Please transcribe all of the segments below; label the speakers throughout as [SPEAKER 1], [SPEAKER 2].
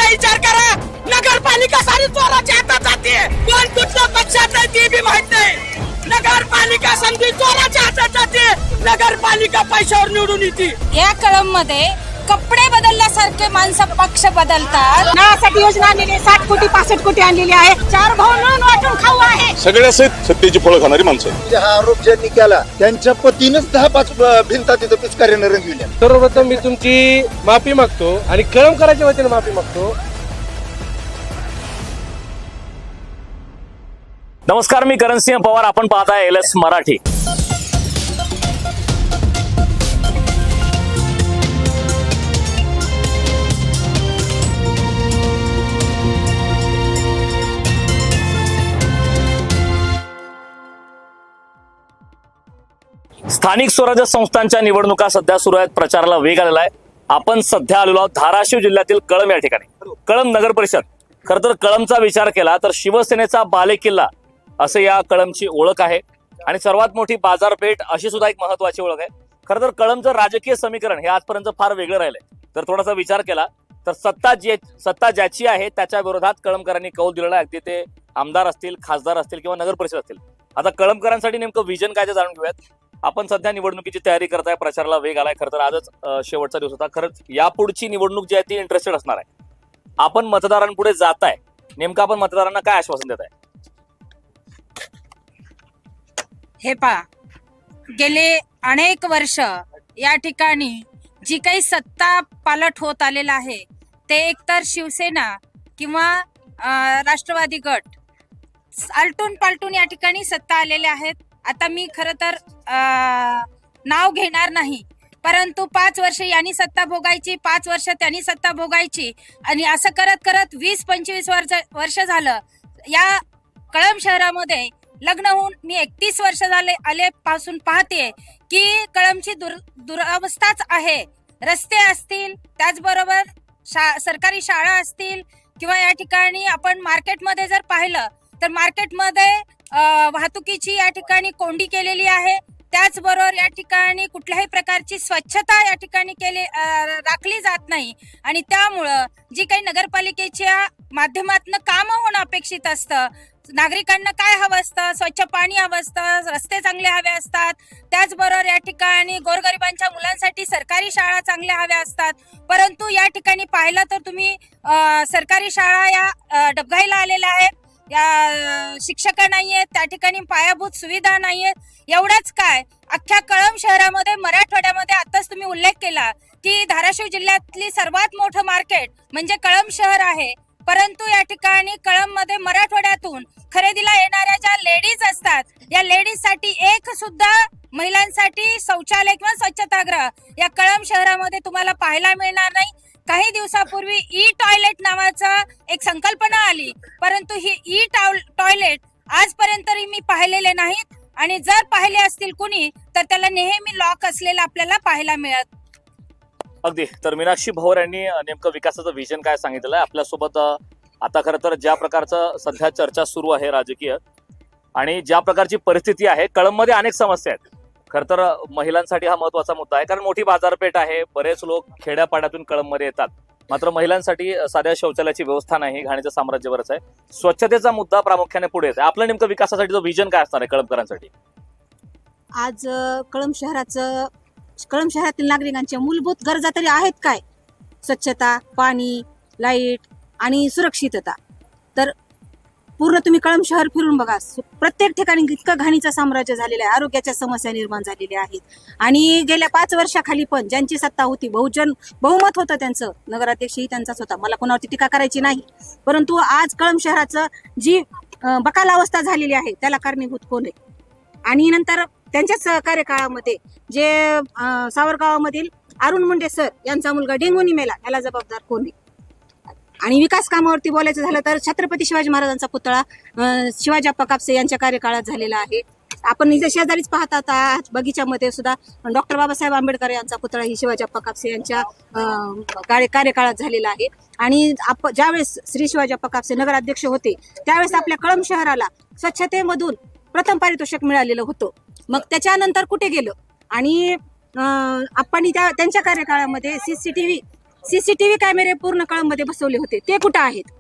[SPEAKER 1] विचार करा. नगरपालिका सारी चोराच्या हातात जाते. कोण कुठल्या पक्षात आहे ते बी माहित नाही. नगरपालिका समजी चोराच्या हातात जाते. नगरपालिका पैशावर निवडून येते.
[SPEAKER 2] या कळम मध्ये कपडे बदलल्यासारखे माणसं पक्ष बदलतात.
[SPEAKER 3] नळासाठी योजना आणलेली 60 कोटी 65 कोटी आणलेली आहे. 4 भाऊ मिळून वाटून खाऊ आहे.
[SPEAKER 4] सगळ्या सत्तेची फळं खाणारी माणसं.
[SPEAKER 5] हा आरोप ज्यांनी केला त्यांच्या पतीनंच 10-5 भिंता तिथं पिचकाऱ्यानं रंगविल्या.
[SPEAKER 6] सर्वप्रथम मी तुमची माफी मागतो आणि कळमकरांच्या वतीने माफी मागतो.
[SPEAKER 7] नमस्कार, मी करणसिंह पवार. आपण पाहताय LS मराठी. स्थानिक स्वराज्य संस्थांच्या निवडणुका सध्या सुरू आहेत. प्रचाराला वेग आलेला आहे. आपण सध्या आलेलो आहोत धाराशिव जिल्ह्यातील कळम या ठिकाणी. कळम नगर परिषद. खरं तर कळमचा विचार केला तर शिवसेनेचा बालेकिल्ला असे या कळमची ओळख आहे आणि सर्वात मोठी बाजारपेठ अशी सुद्धा एक महत्वाची ओळख आहे. खरं तर कळमचं राजकीय समीकरण हे आजपर्यंत फार वेगळं राहिलंय. तर थोडासा विचार केला तर सत्ता ज्याची आहे त्याच्या विरोधात कळमकरांनी कौल दिलेला आहे. अगदी ते आमदार असतील, खासदार असतील किंवा नगर परिषद असतील. आता कळमकरांसाठी नेमकं विजन काय ते जाणून घेऊयात. आपण सध्या निवडणुकीची तयारी करताय, प्रचाराला वेग आलाय. खरं तर आजच शेवटचा दिवस होता. खरंच यापुढची निवडणूक जी आहे ती इंटरेस्टेड असणार आहे. आपण मतदारांपुढे जाताय, नेमकं आपण मतदारांना काय आश्वासन देत आहे?
[SPEAKER 2] हे पहा, गेले अनेक वर्ष या ठिकाणी जी काही सत्ता पालट होत आलेला आहे ते एकतर शिवसेना किंवा राष्ट्रवादी गट आलटून पालटून या ठिकाणी सत्ता आलेल्या आहेत. आता मी खरं तर नाव घेणार नाही, परंतु 5 वर्ष यांनी सत्ता भोगायची, 5 वर्ष त्यांनी सत्ता भोगायची आणि असं करत करत 20-25 वर्ष झालं. या कळम शहरामध्ये लग्न होऊन मी 31 वर्ष आलेपासून पाहते की कळमची दुरावस्थाच आहे. रस्ते असतील, त्याचबरोबर सरकारी शाळा असतील किंवा या ठिकाणी आपण मार्केटमध्ये जर पाहिलं तर मार्केटमध्ये वाहतुकीची या ठिकाणी कोंडी केलेली आहे. त्याचबरोबर या ठिकाणी कुठल्याही प्रकारची स्वच्छता या ठिकाणी राखली जात नाही आणि त्यामुळं जी काही नगरपालिकेच्या माध्यमातून कामं होणं अपेक्षित असतं, नागरिकांना काय हवं असतं, स्वच्छ पाणी हवं असतं, रस्ते चांगले हवे असतात. त्याचबरोबर या ठिकाणी गोरगरिबांच्या मुलांसाठी सरकारी शाळा चांगल्या हव्या असतात. परंतु या ठिकाणी पाहिलं तर तुम्ही सरकारी शाळा या डबघाईला आलेल्या आहेत. या शिक्षक नाहीयेत, त्या ठिकाणी पायाभूत सुविधा नाहीयेत. एवढंच काय, अख्ख्या कळम शहरामध्ये मराठवाड्यामध्ये आताच तुम्ही उल्लेख केला की धाराशिव जिल्ह्यातली सर्वात मोठं मार्केट म्हणजे कळम शहर आहे. परंतु या ठिकाणी कळम मध्ये मराठवाड्यातून खरेदीला येणाऱ्या ज्या लेडीज असतात, या लेडीज साठी एक सुद्धा महिलांसाठी शौचालय किंवा स्वच्छतागृह या कळम शहरामध्ये तुम्हाला पाहायला मिळणार नाही. काही दिवसापूर्वी टॉयलेट नावाचा एक संकल्पना आली, परंतु ही टॉयलेट आजपर्यंत मी पाहिलेले नाहीत आणि जर पाहिले असतील कुणी तर त्याला नेहमी लॉक असलेला आपल्याला पाहायला मिळत.
[SPEAKER 7] अगदी. तर मीनाक्षी भोर यांनी नेमकं विकासाचं विजन काय सांगितलं आहे आपल्यासोबत. आता खरं तर ज्या प्रकारचं सध्या चर्चा सुरू आहे राजकीय आणि ज्या प्रकारची परिस्थिती आहे, कळममध्ये अनेक समस्या आहेत. खरं तर महिलांसाठी हा महत्वाचा मुद्दा आहे, कारण मोठी बाजारपेठ आहे. बरेच लोक खेड्यापाड्यातून कळममध्ये येतात, मात्र महिलांसाठी साध्या शौचालयाची व्यवस्था नाही. घाणीचं साम्राज्य बरंच आहे. स्वच्छतेचा मुद्दा प्रामुख्याने पुढे येत आहे. आपलं नेमकं विकासासाठी जो विजन काय असणार आहे कळमकरांसाठी?
[SPEAKER 3] आज कळम शहरातील नागरिकांच्या मूलभूत गरजा तरी आहेत काय? स्वच्छता, पाणी, लाईट आणि सुरक्षितता. तर पूर्ण तुम्ही कळम शहर फिरून बघा, प्रत्येक ठिकाणी इतकं घाणीचं साम्राज्य झालेलं आहे. आरोग्याच्या समस्या निर्माण झालेल्या आहेत आणि गेल्या 5 वर्षाखाली पण ज्यांची सत्ता होती, बहुमत होतं त्यांचं, नगराध्यक्षही त्यांचाच होता, मला कोणावरती टीका करायची नाही. परंतु आज कळम शहराचं जी बकाल अवस्था झालेली आहे त्याला कारणीभूत कोण आहे? आणि नंतर त्यांच्याच कार्यकाळामध्ये जे सावरगावामधील अरुण मुंडे सर यांचा मुलगा डेंगूनी मेला, याला जबाबदार कोण आहे? आणि विकास कामावरती बोलायचं झालं तर छत्रपती शिवाजी महाराजांचा पुतळा शिवाजीप्पा कापसे यांच्या कार्यकाळात झालेला आहे. आपण इथे शेजारीच पाहता बगीच्यामध्ये सुद्धा डॉक्टर बाबासाहेब आंबेडकर यांचा पुतळा ही शिवाजीप्पा कापसे यांच्या कार्यकाळात झालेला आहे. आणि ज्यावेळेस श्री शिवाजीप्पा कापसे नगराध्यक्ष होते त्यावेळेस आपल्या कळम शहराला स्वच्छतेमधून प्रथम पारितोषिक मिळालेलं होतं. मग त्याच्यानंतर कुठे गेलं? आणि आपण त्यांच्या कार्यकाळामध्ये CCTV सीसीटीव्ही कॅमेरे पूर्ण कळंबमध्ये बसवले होते, ते कुठं आहेत?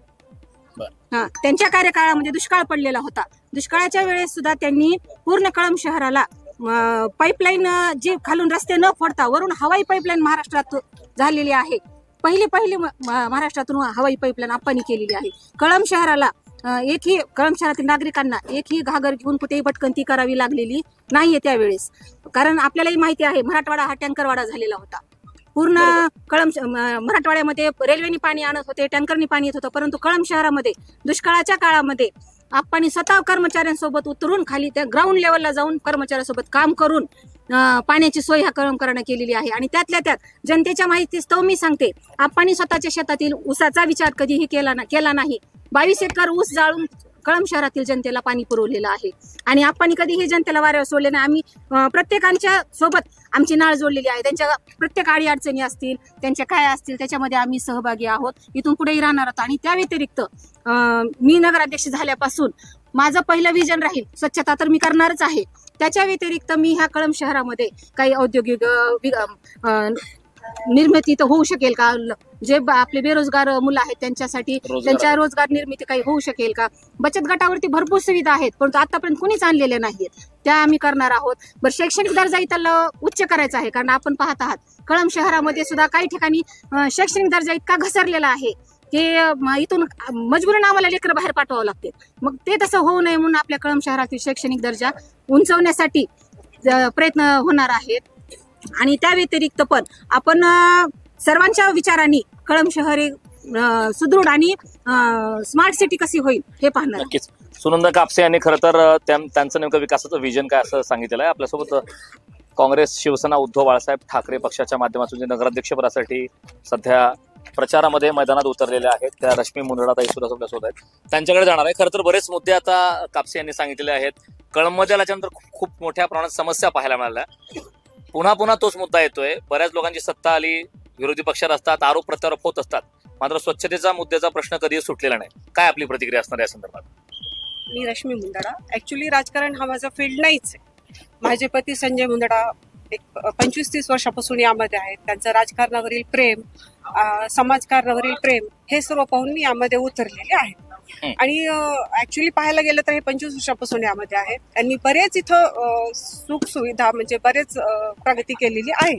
[SPEAKER 3] त्यांच्या कार्यकाळामध्ये दुष्काळ पडलेला होता. दुष्काळाच्या वेळेस सुद्धा त्यांनी पूर्ण कळंब शहराला पाईपलाईन जी खालून रस्ते न फोडता वरून हवाई पाईपलाईन महाराष्ट्रात झालेली आहे. पहिली महाराष्ट्रातून हवाई पाईपलाईन आपण केलेली आहे. कळंब शहराला कळंब शहरातील नागरिकांना एकही घागर घेऊन कुठेही भटकंती करावी लागलेली नाहीये त्यावेळेस. कारण आपल्यालाही माहिती आहे मराठवाडा हा टँकरवाडा झालेला होता. पूर्ण मराठवाड्यामध्ये रेल्वेने पाणी आणत होते, टँकरनी पाणी येत होतं. परंतु कळंब शहरामध्ये दुष्काळाच्या काळामध्ये आपण स्वतः कर्मचाऱ्यांसोबत उतरून खाली त्या ग्राउंड लेवलला जाऊन कर्मचाऱ्यांसोबत काम करून पाण्याची सोय ह्या कळंबकरांना केलेली आहे. आणि त्यातल्या त्यात जनतेच्या माहितीस्तव मी सांगते, आपण स्वतःच्या शेतातील ऊसाचा विचार कधीही केला नाही. 22 एकर ऊस जाळून कळंब शहरातील जनतेला पाणी पुरवलेलं आहे. आणि आपण कधीही जनतेला वाऱ्यावर सोडले नाही. आम्ही प्रत्येकांच्या सोबत आमची नाळ जोडलेली आहे. त्यांच्या प्रत्येक अडी अडचणी असतील, त्यांच्या काय असतील, त्याच्यामध्ये आम्ही सहभागी आहोत. इथून पुढेही राहणार आहोत. आणि त्या व्यतिरिक्त मी नगराध्यक्ष झाल्यापासून माझं पहिलं विजन राहील स्वच्छता, तर मी करणारच आहे. त्याच्या व्यतिरिक्त मी ह्या कळंब शहरामध्ये काही औद्योगिक निर्मिती तर होऊ शकेल का? जे आपले बेरोजगार मुलं आहेत त्यांच्यासाठी त्यांच्या रोजगार निर्मिती काही होऊ शकेल का? बचत गटावरती भरपूर सुविधा आहेत, परंतु आतापर्यंत कुणीच आणलेल्या नाहीयेत. त्या आम्ही करणार आहोत. बरं, शैक्षणिक दर्जा इथला उच्च करायचा आहे. कारण आपण पाहत आहात कळंब शहरामध्ये सुद्धा काही ठिकाणी शैक्षणिक दर्जा इतका घसरलेला आहे की इथून मजबुरीने आम्हाला लेकरं बाहेर पाठवावं लागते. मग ते तसं होऊ नये म्हणून आपल्या कळंब शहरातील शैक्षणिक दर्जा उंचवण्यासाठी प्रयत्न होणार आहेत. आणि त्या व्यतिरिक्त पण आपण सर्वांच्या विचारांनी कळंब शहर सुदृढ आणि स्मार्ट सिटी कशी होईल हे पाहणार.
[SPEAKER 7] नक्कीच. सुनंदा कापसे यांनी खरं तर त्यांचं नेमकं विकासाचं विजन काय असं सांगितलेलं आहे. आपल्यासोबत काँग्रेस, शिवसेना, उद्धव बाळासाहेब ठाकरे पक्षाच्या माध्यमातून जे नगराध्यक्षपदासाठी सध्या प्रचारामध्ये मैदानात उतरलेले आहेत त्या रश्मी मुंदडाताई सुद्धा आपल्यासोबत आहेत. त्यांच्याकडे जाणार आहे. खरं तर बरेच मुद्दे आता कापसे यांनी सांगितलेले आहेत. कळंबमध्ये आल्याच्यानंतर खूप मोठ्या प्रमाणात समस्या पाहायला मिळाल्या. पुन्हा तोच मुद्दा येतोय. बऱ्याच लोकांची सत्ता आली, विरोधी पक्षात असतात, आरोप प्रत्यारोप होत असतात, मात्र स्वच्छतेचा मुद्द्याचा प्रश्न कधीही सुटलेला नाही. काय आपली प्रतिक्रिया असणार या संदर्भात?
[SPEAKER 8] मी रश्मी मुंदडा. ऍक्च्युली राजकारण हा माझा फील्ड नाहीच आहे. माझे पती संजय मुंदडा एक 25-30 वर्षापासून यामध्ये आहेत. त्यांचं राजकारणावरील प्रेम, समाजकारणावरील प्रेम हे सर्व पाहून मी यामध्ये उतरलेले आहे. आणि ऍक्च्युली पाहायला गेलं तर हे 25 वर्षापासून यामध्ये आहे. त्यांनी बरेच इथं सुख सुविधा म्हणजे बरेच प्रगती केलेली आहे.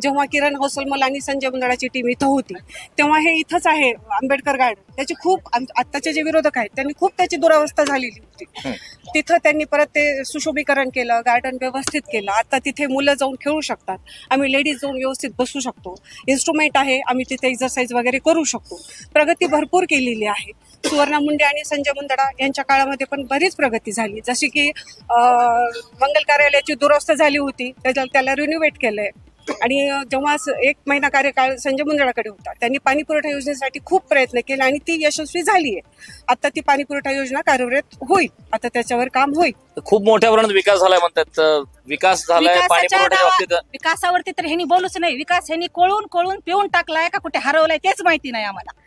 [SPEAKER 8] जेव्हा किरण होसलमल आणि संजय मुंदडाची टीम इथं होती तेव्हा हे इथंच आहे आंबेडकर गार्डन. त्याची खूप आत्ताचे जे विरोधक आहेत त्यांनी खूप त्याची दुरावस्था झालेली होती. तिथं त्यांनी परत ते सुशोभीकरण केलं, गार्डन व्यवस्थित केलं. आता तिथे मुलं जाऊन खेळू शकतात, आम्ही लेडीज जाऊन व्यवस्थित बसू शकतो, इन्स्ट्रुमेंट आहे, आम्ही तिथे एक्सरसाइज वगैरे करू शकतो. प्रगती भरपूर केलेली आहे. सुवर्णा मुंडे आणि संजय मुंदडा यांच्या काळामध्ये पण बरीच प्रगती झाली. जशी की मंगल कार्यालयाची दुरवस्था झाली होती, त्याला रिन्युवेट केलंय. आणि जेव्हा 1 महिना कार्यकाळ संजय मुंदडाकडे होता त्यांनी पाणी पुरवठा योजनेसाठी खूप प्रयत्न केले आणि ती यशस्वी झाली आहे. आता ती पाणी पुरवठा योजना कार्यरत होईल, आता त्याच्यावर काम होईल.
[SPEAKER 7] खूप मोठ्या प्रमाणात विकास झालाय म्हणतात. विकास झालाय पाणी पुरवठ्याच्या बाबतीत.
[SPEAKER 2] विकासावरती तर ह्यांनी बोलूच नाही. विकास ह्यांनी कोळून पिऊन टाकलाय का कुठे हरवलाय तेच माहिती नाही आम्हाला.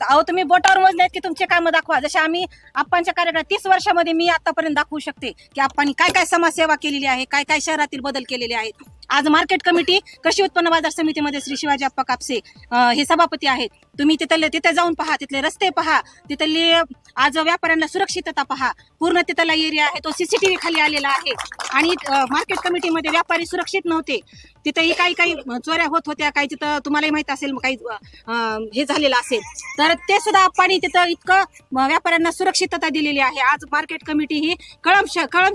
[SPEAKER 2] अहो, तुम्ही बोटावर मोजलेत की तुमचे कामं दाखवा. जसे आम्ही आप्पांच्या कार्यकाळात 30 वर्षामध्ये मी आतापर्यंत दाखवू शकते की आप्पांनी काय काय समाजसेवा केलेली आहे, काय काय शहरातील बदल केलेले आहेत. आज मार्केट कमिटी कृषी उत्पन्न बाजार समितीमध्ये श्री शिवाजी आप्पा कापसे हे सभापती आहेत. तुम्ही तिथे जाऊन पहा, तिथले रस्ते पहा, तिथली आज व्यापाऱ्यांना सुरक्षितता पहा. पूर्ण तिथला एरिया आहे तो सीसीटीव्ही खाली आलेला आहे. आणि मार्केट कमिटीमध्ये व्यापारी सुरक्षित नव्हते. तिथेही काही चोऱ्या होत होत्या, काही तिथं तुम्हालाही माहित असेल काही हे झालेलं असेल, तर ते सुद्धा आपण तिथं इतकं व्यापाऱ्यांना सुरक्षितता दिलेली आहे. आज मार्केट कमिटी ही कळंब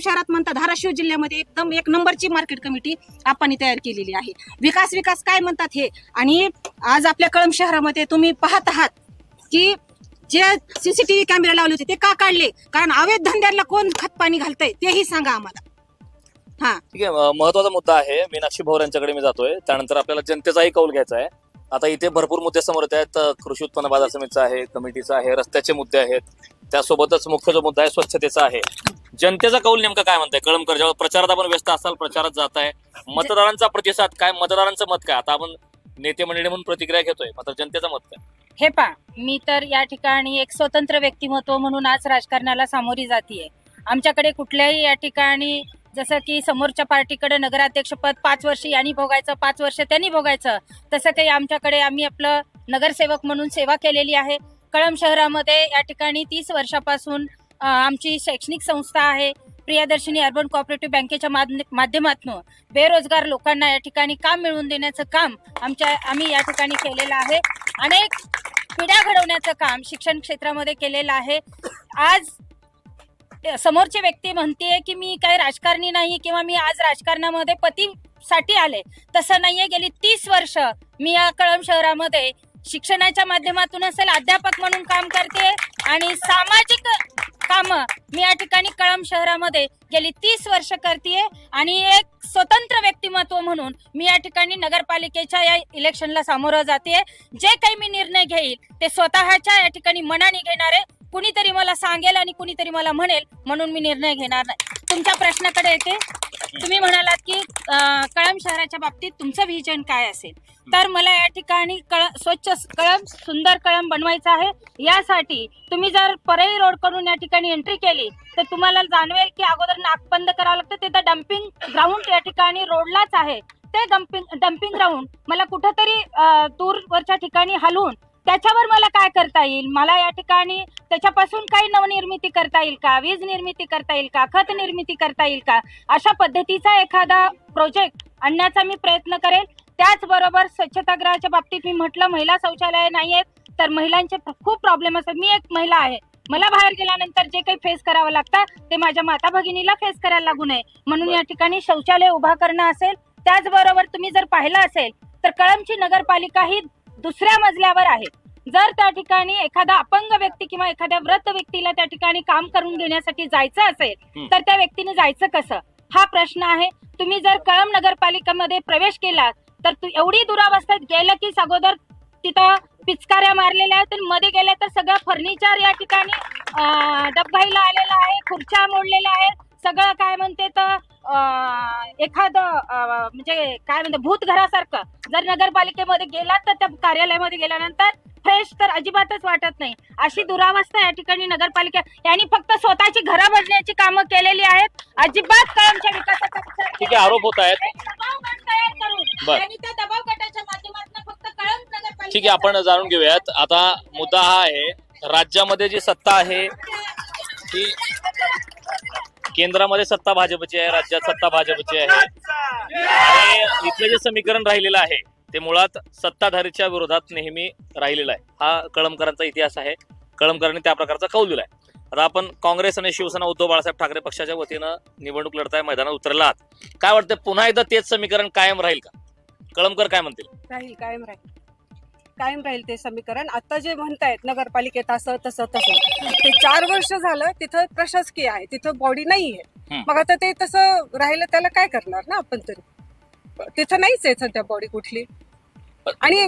[SPEAKER 2] शहरात म्हणतात धाराशिव जिल्ह्यामध्ये एकदम 1 नंबरची मार्केट कमिटी आपण तयार केलेली आहे. विकास काय म्हणतात हे. आणि आज आपल्या कळंब शहरामध्ये तुम्ही पाहत आहात की जे सीसीटीव्ही कॅमेरे लावले होते ते का काढले? कारण अवैध धंद्याला कोण खतपाणी घालतंय तेही सांगा आम्हाला. हा,
[SPEAKER 7] ठीक आहे. महत्वाचा मुद्दा आहे. मीनाक्षी भोर यांच्याकडे मी जातोय. त्यानंतर आपल्याला जनतेचाही कौल घ्यायचा आहे. आता इथे भरपूर मुद्दे समोर येत आहेत. कृषी उत्पन्न बाजार समितीचा आहे, कमिटीचा आहे, रस्त्याचे मुद्दे आहेत, त्यासोबतच मुख्य जो मुद्दा आहे स्वच्छतेचा आहे. जनतेचा कौल नेमका काय म्हणताय? कळंबकर जेव्हा प्रचारात आपण व्यस्त असाल, प्रचारात जात आहे, मतदारांचा प्रतिसाद काय, मतदारांचं मत काय? आता आपण नेते मंडळी म्हणून प्रतिक्रिया घेतोय, मात्र जनतेचं मत काय?
[SPEAKER 2] हे पहा, मी तर या ठिकाणी एक स्वतंत्र व्यक्तिमत्व म्हणून आज राजकारणाला सामोरी जातीये. आमच्याकडे कुठल्याही या ठिकाणी जसं की समोरच्या पार्टीकडे नगराध्यक्षपद 5 वर्ष यांनी भोगायचं, 5 वर्ष त्यांनी भोगायचं, तसं काही आमच्याकडे आम्ही आपलं नगरसेवक म्हणून सेवा केलेली आहे. कळंब शहरामध्ये या ठिकाणी 30 वर्षापासून आमची शैक्षणिक संस्था आहे. प्रियदर्शनी अर्बन कोऑपरेटिव्ह बँकेच्या माध्यमातून बेरोजगार लोकांना या ठिकाणी काम मिळवून देण्याचं काम आम्ही या ठिकाणी केलेलं आहे. अनेक पिढ्या घडवण्याचं काम शिक्षण क्षेत्रामध्ये केलेलं आहे. आज समोरची व्यक्ती म्हणते की मी काही राजकारणी नाही किंवा मी आज राजकारणामध्ये पतीसाठी आले, तसं नाहीये. गेली 30 वर्ष मी या कळंब शहरामध्ये शिक्षणाच्या माध्यमातून असेल, अध्यापक म्हणून काम करते आणि सामाजिक काम मी या ठिकाणी कळंब शहरामध्ये गेली 30 वर्ष करते. आणि एक स्वतंत्र व्यक्तिमत्व म्हणून मी या ठिकाणी नगरपालिकेच्या या इलेक्शनला सामोरं जाते. जे काही मी निर्णय घेईल ते स्वतःच्या या ठिकाणी मनाने घेणार आहे. कुणीतरी मला सांगेल आणि कुणीतरी मला म्हणेल म्हणून मी निर्णय घेणार नाही. तुमच्या प्रश्नाकडे येते. तुम्ही म्हणालात की कळंब शहराच्या बाबतीत तुमचं व्हिजन काय असेल, तर मला या ठिकाणी स्वच्छ कळंब, सुंदर कळंब बनवायचं आहे. यासाठी तुम्ही जर परळी रोड करून या ठिकाणी एंट्री केली तर तुम्हाला जाणवेल की अगोदर नाक बंद करावं लागतं. तिथं डम्पिंग ग्राउंड या ठिकाणी रोडलाच आहे. ते डम्पिंग ग्राउंड मला कुठंतरी दूरवरच्या ठिकाणी हलवून त्याच्यावर मला काय करता येईल, मला या ठिकाणी त्याच्यापासून काही नवनिर्मिती करता येईल का, वीज निर्मिती करता येईल का, खत निर्मिती करता येईल का, अशा पद्धतीचा एखादा प्रोजेक्ट आणण्याचा मी प्रयत्न करेल. त्याचबरोबर स्वच्छतागृहाच्या बाबतीत मी म्हटलं महिला शौचालय नाही आहेत, तर महिलांचे खूप प्रॉब्लेम असतात. मी एक महिला आहे, मला बाहेर गेल्यानंतर जे काही फेस करावं लागतं ते माझ्या माता भगिनीला फेस करायला लागू नये म्हणून या ठिकाणी शौचालय उभा करणं असेल. त्याचबरोबर तुम्ही जर पाहिलं असेल तर कळंबची नगरपालिका ही 2ऱ्या मजल्यावर आहे. जर त्या ठिकाणी एखादा अपंग व्यक्ती किंवा एखाद्या वृद्ध व्यक्तीला त्या ठिकाणी काम करून घेण्यासाठी जायचं असेल तर त्या व्यक्तीने जायचं कसं, हा प्रश्न आहे. तुम्ही जर कळंब नगरपालिकेमध्ये प्रवेश केला तर एवढी दुरावस्थेत गेलं की अगोदर तिथं पिचकाऱ्या मारलेल्या आहेत, मध्ये गेल्या तर सगळं फर्निचर या ठिकाणी डबघाईला आलेलं आहे, खुर्च्या मोडलेल्या आहेत, सगळं काय म्हणते तर एखादं म्हणजे काय म्हणते भूत घरासारखं. जर नगरपालिकेमध्ये गेलात तर त्या कार्यालयामध्ये गेल्यानंतर फ्रेश तर अजिबातच वाटत नाही. अशी दुरावस्था या ठिकाणी नगरपालिका यांनी फक्त स्वतःची घरं भरण्याची कामं केलेली आहेत. अजिबात कळंबच्या विकासाचा विचार
[SPEAKER 7] ठीक आहे, आरोप होत आहेत.
[SPEAKER 2] दबाव गट तयार करून आणि त्या दबाव गटाच्या माध्यमातून फक्त कळंब नगरपालिका.
[SPEAKER 7] ठीक आहे, आपण जाणून घेऊयात. आता मुद्दा हा आहे, राज्यामध्ये जी सत्ता आहे ती केंद्रामध्ये सत्ता भाजपची आहे, राज्यात सत्ता भाजपची आहे. आणि इथलं जे समीकरण राहिलेलं आहे ते मुळात सत्ताधारीच्या विरोधात नेहमी राहिलेला आहे. हा कळंबकरांचा इतिहास आहे. कळंबकरांनी त्या प्रकारचा कौल दिलाय. आता आपण काँग्रेस आणि शिवसेना उद्धव बाळासाहेब ठाकरे पक्षाच्या वतीनं निवडणूक लढताय, मैदानात उतरला आहात. काय वाटतं, पुन्हा एकदा तेच समीकरण कायम राहील का? कळंबकर काय म्हणतील?
[SPEAKER 8] राहील, कायम राहील ते समीकरण. आता जे म्हणतायत नगरपालिकेत असं तसं तसं, ते 4 वर्ष झालं तिथं प्रशासकीय आहे, तिथं बॉडी नाहीये. मग आता ते तसं राहिलं त्याला काय करणार ना आपण, तरी तिथं नाहीच आहे सध्या बॉडी कुठली. आणि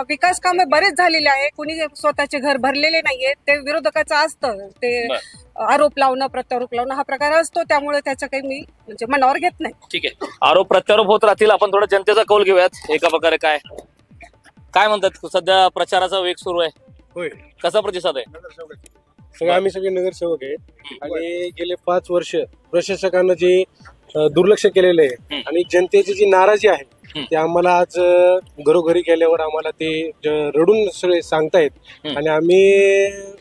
[SPEAKER 8] विकास कामे बरेच झालेले आहे, कुणी स्वतःचे घर भरलेले नाहीये. ते विरोधकाचं असतं, ते आरोप लावणं प्रत्यारोप लावणं हा प्रकार असतो, त्यामुळे त्याचं काही मी म्हणजे मनावर घेत नाही.
[SPEAKER 7] ठीक आहे, आरोप प्रत्यारोप होत राहतील. आपण थोडं जनतेचा कौल घेऊयात. एका प्रकारे काय म्हणतात, सध्या प्रचाराचा वेग सुरू आहे,
[SPEAKER 6] होय,
[SPEAKER 7] कसा प्रतिसाद आहे?
[SPEAKER 6] आम्ही सगळे नगरसेवक आहेत आणि गेले 5 वर्ष प्रशासकांना जे दुर्लक्ष केलेलं आहे आणि जनतेची जी नाराजी आहे ते आम्हाला आज घरोघरी गेल्यावर आम्हाला ते रडून सगळे सांगतायत. आणि आम्ही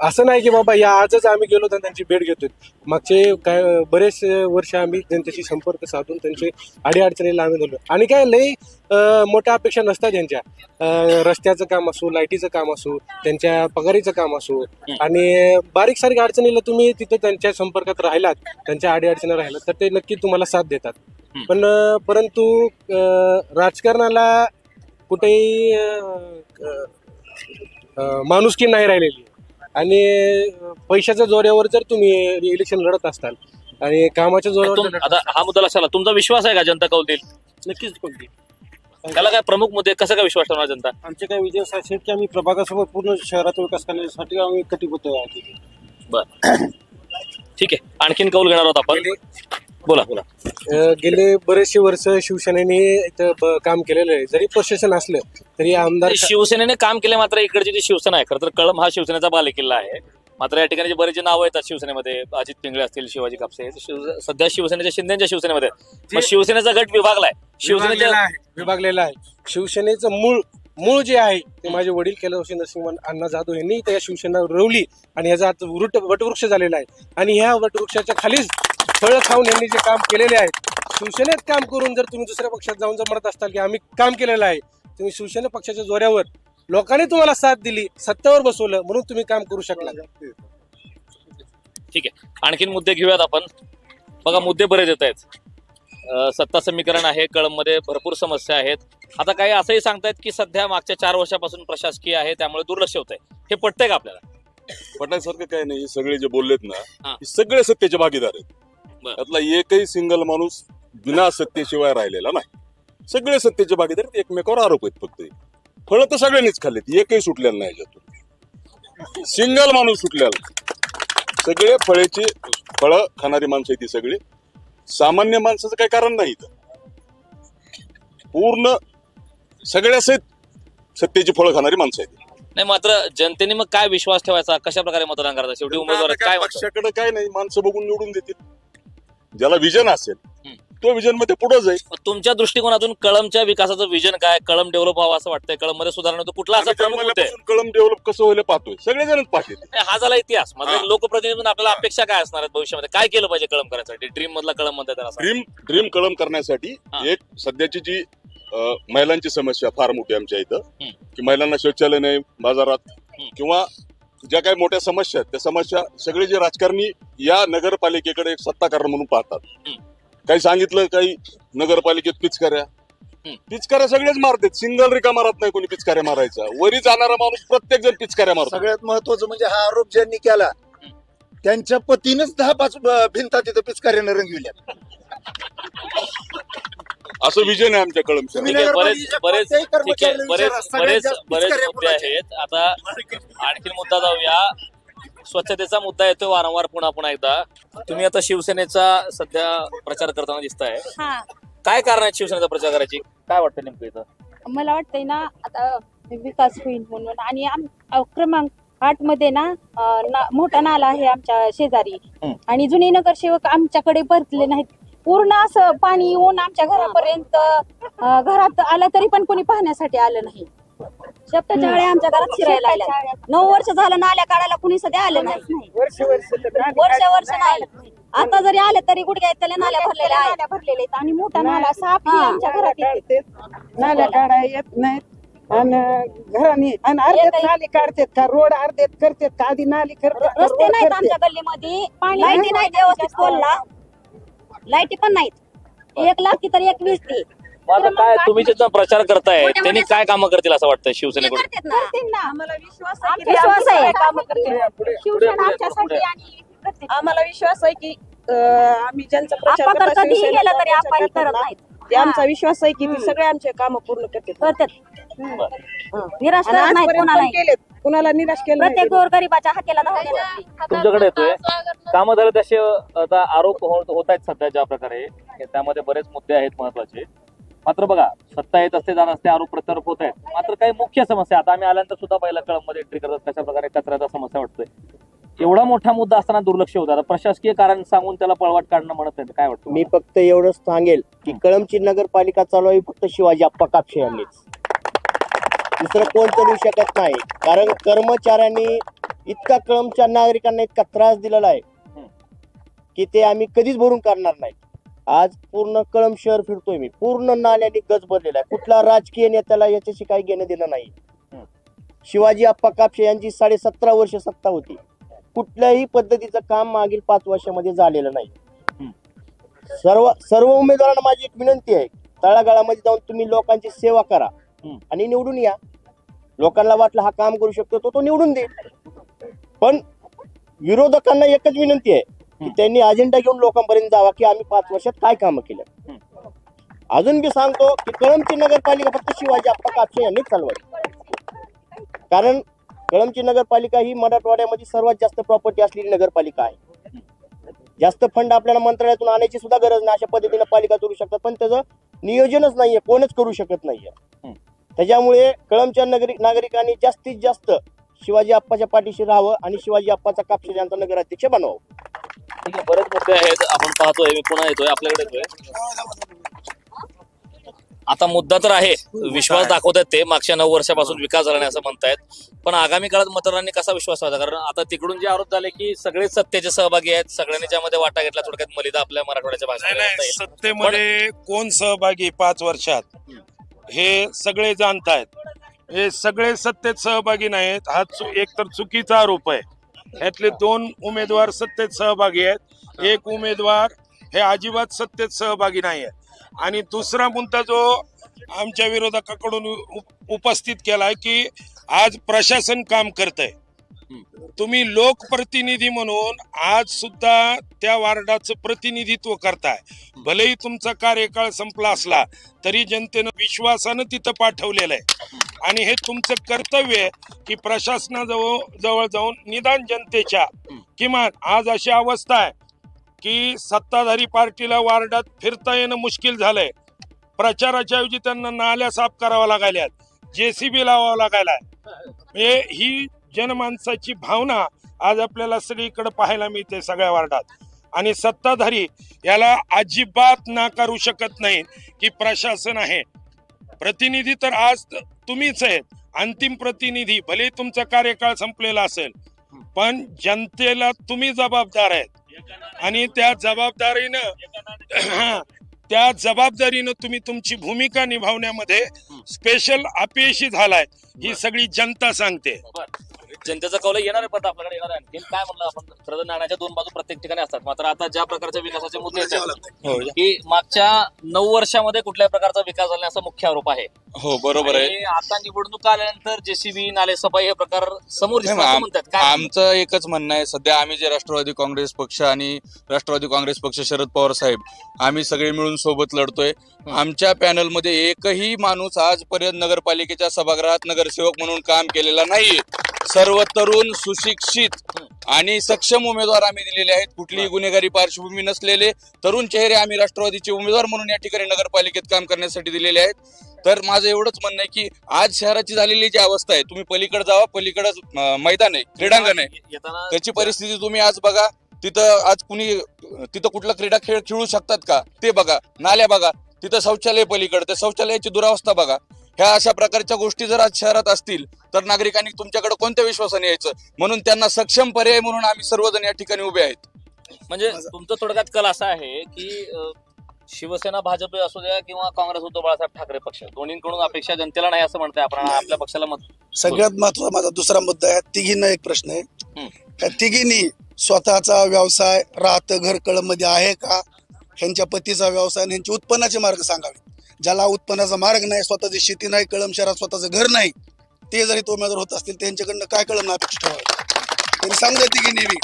[SPEAKER 6] असं नाही की बाबा या आजच आम्ही गेलो तर त्यांची भेट घेतोय. मागचे काय बरेच वर्ष आम्ही जनतेशी संपर्क साधून त्यांचे अडीअडचणीला आम्ही धरलो. आणि काय लई मोठ्या अपेक्षा नसतात त्यांच्या. रस्त्याचं काम असो, लाईटीचं काम असो, त्यांच्या पगारीचं काम असो, आणि बारीक सारीक अडचणीला तुम्ही तिथे त्यांच्या संपर्कात राहिलात, त्यांच्या अडीअडचणी राहिलात तर ते नक्की तुम्हाला साथ देतात. परंतु राजकारणाला कुठेही माणुसकी नाही राहिलेली. आणि पैशाच्या जोरावर जर तुम्ही इलेक्शन लढत असताल आणि कामाच्या जोरावर,
[SPEAKER 7] आता हा मुद्दा लक्षात आला. तुमचा विश्वास आहे का जनता कौल देईल?
[SPEAKER 6] नक्कीच कौल देईल.
[SPEAKER 7] त्याला काय प्रमुख मुद्दे, कसं काय विश्वास ठेवणार जनता?
[SPEAKER 6] आमचे काय विजय आहेत की आम्ही प्रभागासोबत पूर्ण शहराचा विकास करण्यासाठी आम्ही कटिबद्ध आहोत.
[SPEAKER 7] बर, ठीक आहे, आणखीन कौल घेणार आहोत आपण. बोला.
[SPEAKER 6] गेले बरेचसे वर्ष शिवसेनेने इथं काम केलेलं आहे. जरी प्रशासन असलं तरी आमदार
[SPEAKER 7] शिवसेनेने काम केले, मात्र इकडची जी शिवसेना आहे, खरं तर कळंब हा शिवसेनेचा बालेकिल्ला आहे. मात्र या ठिकाणी जे बरेच नाव येतात शिवसेनेमध्ये, अजित पिंगळे असतील, शिवाजी कापसे, सध्या शिवसेनेच्या शिंदेच्या शिवसेनेमध्ये मग शिवसेनेचा गट विभागलाय,
[SPEAKER 6] विभागलेला आहे. शिवसेनेचं मूळ जे आहे ते माझे वडील कैलासवासी नरसिंह अण्णा जाधव यांनी त्या शिवसेना रवली आणि ह्याचा आज वटवृक्ष झालेला आहे. आणि ह्या वटवृक्षाच्या खालीच फळं खाऊन यांनी जे काम केलेले आहे, शिवसेनेत काम करून जर तुम्ही दुसऱ्या पक्षात जाऊन जर म्हणत असताल की आम्ही काम केलेलं आहे, तुम्ही शिवसेना पक्षाच्या जोऱ्यावर लोकांनी तुम्हाला साथ दिली, सत्तेवर बसवलं म्हणून तुम्ही काम करू शकला.
[SPEAKER 7] ठीक आहे, आणखीन मुद्दे घेऊयात आपण. बघा मुद्दे बरेच येत आहेत. सत्ता समीकरण आहे, कळममध्ये भरपूर समस्या आहेत. आता काही असंही सांगतायत की सध्या मागच्या 4 वर्षापासून प्रशासकीय आहे त्यामुळे दुर्लक्ष होत आहे. हे पटतंय का आपल्याला?
[SPEAKER 4] पटण्यासारखं काय नाही. हे सगळे जे बोललेत ना, हे सगळे सत्तेचे भागीदार आहेत. त्यातला एकही सिंगल माणूस बिना सत्तेशिवाय राहिलेला नाही. सगळे सत्तेचे भागीदार, एकमेकावर आरोप आहेत. फक्त फळं तर सगळ्यांनीच खाल्लेत, एकही सुटलेलं नाही याच्यातून. सिंगल माणूस सुटलेला. सगळे फळं खाणारी माणसं आहेत ती सगळी. सामान्य माणसाचं काही कारण नाही. पूर्ण सगळ्या सत्तेची फळं खाणारी माणसं आहेत.
[SPEAKER 7] नाही, मात्र जनतेने मग काय विश्वास ठेवायचा, कशा प्रकारे मतदान करायचं? शेवटी उमेदवार काय
[SPEAKER 4] पक्षाकडे काय नाही, माणसं बघून निवडून देतील. ज्याला विजन असेल तो विजन मध्ये पुढे जाईल.
[SPEAKER 7] तुमच्या दृष्टिकोनातून कळमच्या विकासाचं विजन काय? कळम डेव्हलप व्हावं असं वाटतंय? कळम मध्ये सुधारणा होतो, कुठला असा प्रमुख मुद्दा आहे?
[SPEAKER 4] कळम डेव्हलप कसं होईल पाहतोय, सगळेजणच पाहतील.
[SPEAKER 7] हा झाला इतिहास. माझा लोकप्रतिनिधी आपल्याला अपेक्षा काय असणार आहेत भविष्यामध्ये? काय केलं पाहिजे कळम करायसाठी? ड्रीम मधला कळम म्हणतात.
[SPEAKER 4] ड्रीम कळम करण्यासाठी एक सध्याची जी महिलांची समस्या फार मोठी आमच्या इथं, की महिलांना शौचालय नाही बाजारात, किंवा ज्या काही मोठ्या समस्या आहेत त्या समस्या सगळे जे राजकारणी या नगरपालिकेकडे एक सत्ताकार म्हणून पाहतात. काही सांगितलं, काही नगरपालिकेत पिचकाऱ्या सगळेच मारतात. सिंगल रिका मारत नाही कोणी पिचकाऱ्या मारायचा. वरी जाणारा माणूस प्रत्येक जण पिचकाऱ्या मारतो.
[SPEAKER 5] सगळ्यात महत्वाचं म्हणजे हा आरोप ज्यांनी केला त्यांच्या पतीनंच 10-5 भिंता तिथं पिचकाऱ्यानं रंगविल्या.
[SPEAKER 4] असं विजन आहे आमच्या कळमचं.
[SPEAKER 7] बरेच मुद्दे आहेत. आता आणखी मुद्दा जाऊया. स्वच्छतेचा मुद्दा येतोय वारंवार पुन्हा एकदा. तुम्ही आता शिवसेनेचा सध्या प्रचार करताना दिसताय, काय कारण आहे शिवसेनेचा प्रचार करायची? काय वाटतं नेमकं इथं?
[SPEAKER 9] मला वाटतंय ना आता विकास होईल म्हणून. आणि क्रमांक 8 मध्ये ना मोठा नाला आहे आमच्या शेजारी, आणि जुने नगरसेवक आमच्याकडे परतले नाहीत. पूर्ण असं पाणी येऊन आमच्या घरापर्यंत, घरात आलं तरी पण कोणी पाहण्यासाठी आलं नाही.
[SPEAKER 3] शब्दाच्या वेळी आमच्या घरात शिरायला लागल्या. 9 वर्ष झालं नाल्या काढायला कुणी सध्या आलं नाही. वर्ष नाही. आता जरी आले तरी गुडघ्या त्याला नाल्या भरलेल्या आहेत. आणि मोठा नाला साफ आमच्या घरात
[SPEAKER 10] नाल्या काढायला येत नाहीत आणि घराने आणि अर्धेच नाली काढतात का, रोड अर्धेत करतात का, आधी नाली करतात.
[SPEAKER 3] रस्ते नाहीत आमच्या गल्लीमध्ये, लाईटी नाही व्यवस्थित पोलला, लाईटी पण नाहीत. 1 लाख तर 1 वीज ती.
[SPEAKER 7] काय तुम्ही जे प्रचार करताय त्यांनी काय कामं करतील असं वाटतं शिवसेनेकडून?
[SPEAKER 9] आम्हाला विश्वास आहे आम्हाला विश्वास आहे की आम्ही ज्यांचा प्रचार करतो आमचा विश्वास आहे की सगळे आमचे काम पूर्ण करतात.
[SPEAKER 3] निराश नाही
[SPEAKER 10] कुणाला निराश केलं.
[SPEAKER 3] प्रत्येक गोरगरिबाच्या हाकेला
[SPEAKER 7] तुमच्याकडे येतोय. कामं झालं तसे आता आरोप होत आहेत सध्या ज्या प्रकारे, त्यामध्ये बरेच मुद्दे आहेत महत्वाचे. मात्र बघा, सत्ता येत असते जात असते, आरोप प्रत्यारोप होत आहेत. मात्र काही मुख्य समस्या, आता आम्ही आल्यानंतर सुद्धा पहिला कळममध्ये एंट्री करतात, कशा प्रकारे कचऱ्याचा समस्या वाटतोय. एवढा मोठा मुद्दा असताना दुर्लक्ष होतं. प्रशासकीय कारण सांगून त्याला पळवाट काढणं म्हणत नाही, काय वाटतं?
[SPEAKER 11] मी फक्त एवढंच सांगेल की कळमची नगरपालिका चालवावी फक्त शिवाजी आप्पा कापसे यांनीच, दुसरं कोण चालू शकत नाही. कारण कर्मचाऱ्यांनी इतका कळमच्या नागरिकांना इतका त्रास दिलेला आहे की ते आम्ही कधीच भरून काढणार नाही. आज पूर्ण कळम शहर फिरतोय मी, पूर्ण नाल्याने गज भरलेला आहे. कुठला राजकीय नेत्याला याच्याशी काही घेणं देणं नाही. शिवाजी आप्पा कापसे यांची 17.5 वर्ष सत्ता होती. कुठल्याही पद्धतीचं काम मागील 5 वर्षामध्ये झालेलं नाही. सर्व उमेदवारांना माझी एक विनंती आहे, तळागाळामध्ये जाऊन तुम्ही लोकांची सेवा करा आणि निवडून या. लोकांना वाटलं हा काम करू शकतो तो निवडून दे. पण विरोधकांना एकच विनंती आहे की त्यांनी अजेंडा घेऊन लोकांपर्यंत जावा की आम्ही 5 वर्षात काय कामं केलं. अजून मी सांगतो की कळमची नगरपालिका फक्त शिवाजी आप्पा कापसे यांनी चालवावी. कारण कळमची नगरपालिका ही मराठवाड्यामध्ये सर्वात जास्त प्रॉपर्टी असलेली नगरपालिका आहे. जास्त फंड आपल्याला मंत्रालयातून आणायची सुद्धा गरज नाही, अशा पद्धतीने पालिका करू शकतात. पण त्याचं नियोजनच नाहीये, कोणच करू शकत नाहीये. त्याच्यामुळे कळमच्या नागरिकांनी जास्तीत जास्त शिवाजी आप्पाच्या पाठीशी राहावं आणि शिवाजी आप्पाचा कापसे यांचा नगराध्यक्ष बनवावं.
[SPEAKER 7] ठीक आहे, बरेच मुद्दे आहेत, आपण पाहतोय. मी पुन्हा येतोय आपल्याकडे येतोय. आता मुद्दा तर आहे, विश्वास दाखवतात ते मागच्या 9 वर्षापासून विकास झाला नाही असं म्हणतायत, पण आगामी काळात मतदारांनी कसा विश्वास ठेवायचा? कारण आता तिकडून जे आरोप झाले की सगळेच सत्तेचे सहभागी आहेत, सगळ्यांनी ज्यामध्ये वाटा घेतला, थोडक्यात मलिदा आपल्या मराठवाड्याच्या भाषेत.
[SPEAKER 12] सत्तेमध्ये कोण सहभागी 5 वर्षात हे सगळे जाणतायत. हे सगळे सत्तेत सहभागी नाहीत, हा एकतर चुकीचा आरोप आहे. यातले 2 उमेदवार सत्तेत सहभागी आहेत, 1 उमेदवार हे अजिबात सत्तेत सहभागी नाही आहे. आणि दुसरा मुद्दा जो आमच्या विरोधकाकडून उपस्थित केलाय की आज प्रशासन काम करतंय, तुम्ही लोकप्रतिनिधी म्हणून आज सुद्धा त्या वार्डाचं प्रतिनिधित्व करताय. भलेही तुमचा कार्यकाळ संपला असला तरी जनतेनं विश्वासानं तिथं पाठवलेलं आहे आणि हे तुमचं कर्तव्य आहे की प्रशासनाजवळ जाऊन निदान जनतेच्या, किमान आज अशी अवस्था आहे की सत्ताधारी पार्टीला वार्डात फिरता येणं मुश्किल झालंय. प्रचाराच्या ऐवजी त्यांना नाल्या साफ कराव्या लागायल्यात, JCB लावावं लागायलाय. ही जनमानसाची भावना आज आपल्याला सगळीकडे पाहायला मिळते सगळ्या वार्डात. आणि सत्ताधारी याला अजिबात नाकारू शकत नाही की प्रशासन आहे. प्रतिनिधी तर आज तुम्हीच आहेत, अंतिम प्रतिनिधी. भले तुमचा कार्यकाळ संपलेला असेल पण जनतेला तुम्ही जबाबदार आहेत आणि त्या जबाबदारीनं तुम्ही तुमची भूमिका निभावण्यामध्ये स्पेशल अपयशी झालाय, ही सगळी जनता सांगते.
[SPEAKER 7] जनतेचा कौल येणार आहे, पण आपल्याकडे येणार आहे. काय म्हणलं आपण, खरं तर नाण्याच्या 2 बाजू प्रत्येक ठिकाणी असतात. मात्र आता ज्या प्रकारच्या विकासाचे मुद्दे आहेत की मागच्या 9 वर्षामध्ये कुठल्या प्रकारचा विकास झाला असा मुख्य आरोप आहे.
[SPEAKER 13] हो बरोबर आहे.
[SPEAKER 7] आता निवडणूक आल्यानंतर JCB, नाले सफाई हे प्रकार समोर म्हणतात.
[SPEAKER 13] आमचं एकच म्हणणं आहे, सध्या आम्ही जे राष्ट्रवादी काँग्रेस पक्ष आणि राष्ट्रवादी काँग्रेस पक्ष शरद पवार साहेब आम्ही सगळे मिळून सोबत लढतोय. आमच्या पॅनलमध्ये एकही माणूस आजपर्यंत नगरपालिकेच्या सभागृहात नगरसेवक म्हणून काम केलेला नाहीये. सर्व तरुण, सुशिक्षित आणि सक्षम उमेदवार आम्ही दिलेले आहेत. कुठलीही गुन्हेगारी पार्श्वभूमी नसलेले तरुण चेहरे आम्ही राष्ट्रवादीचे उमेदवार म्हणून या ठिकाणी नगरपालिकेत काम करण्यासाठी दिलेले आहेत. तर माझं एवढंच म्हणणं आहे की आज शहराची झालेली जी अवस्था आहे, तुम्ही पलीकडे जावा, पलीकडे मैदान आहे, क्रीडांगण आहे, त्याची परिस्थिती तुम्ही आज बघा. तिथं आज तिथं कुठला क्रीडा खेळ खेळू शकतात का ते बघा. नाल्या बघा, तिथं शौचालय पलीकडे, त्या शौचालयाची दुरावस्था बघा. ह्या अशा प्रकारच्या गोष्टी जर आज शहरात असतील तर नागरिकांनी तुमच्याकडे कोणत्या विश्वासाने यायचं? म्हणून त्यांना सक्षम पर्याय म्हणून आम्ही सर्वजण या ठिकाणी उभे आहेत.
[SPEAKER 7] म्हणजे तुमचं थोडक्यात कल असा आहे की शिवसेना, भाजप असू द्या किंवा काँग्रेस, उद्धव बाळासाहेब ठाकरे पक्ष, दोन्हीकडून अपेक्षा जनतेला नाही असं म्हणताय आपण, आपल्या पक्षाला मत.
[SPEAKER 14] सगळ्यात महत्वाचा माझा दुसरा मुद्दा आहे, तिघींना एक प्रश्न आहे. त्या तिघींनी स्वतःचा व्यवसाय, राहतं घर कळममध्ये आहे का? ह्यांच्या पतीचा व्यवसाय आणि ह्यांचे उत्पन्नाचे मार्ग सांगावे. ज्याला उत्पन्नाचा मार्ग नाही, स्वतःची शेती नाही, कळम शहरात स्वतःचं घर नाही, ते जरी तो उमेदवार होत असतील त्यांच्याकडनं काय कळम अपेक्षा ठेवावी? त्यांनी सांगतात तिघींनी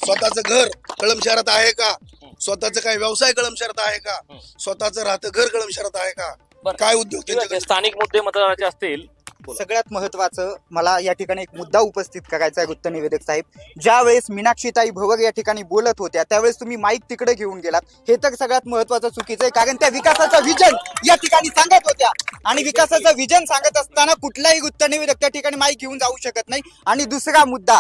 [SPEAKER 14] स्वतःचं घर कळम शहरात आहे का? स्वतःचा काय व्यवसाय कळम शहरात आहे का? स्वतःचं राहतं घर कळम शहरात आहे का? काय उद्योग त्यांच्याकडे?
[SPEAKER 7] स्थानिक मुद्दे मतदाराचे असतील.
[SPEAKER 15] सगळ्यात महत्वाचं मला या ठिकाणी एक मुद्दा उपस्थित करायचा आहे वृत्त निवेदक साहेब. ज्या वेळेस मीनाक्षीताई भोवर या ठिकाणी बोलत होत्या त्यावेळेस तुम्ही माईक तिकडे घेऊन गेलात, हे तर सगळ्यात महत्वाचं चुकीचं आहे. कारण त्या विकासाचं विजन या ठिकाणी सांगत होत्या आणि विकासाचं विजन सांगत असताना कुठलाही वृत्त निवेदक त्या ठिकाणी माईक घेऊन जाऊ शकत नाही. आणि दुसरा मुद्दा,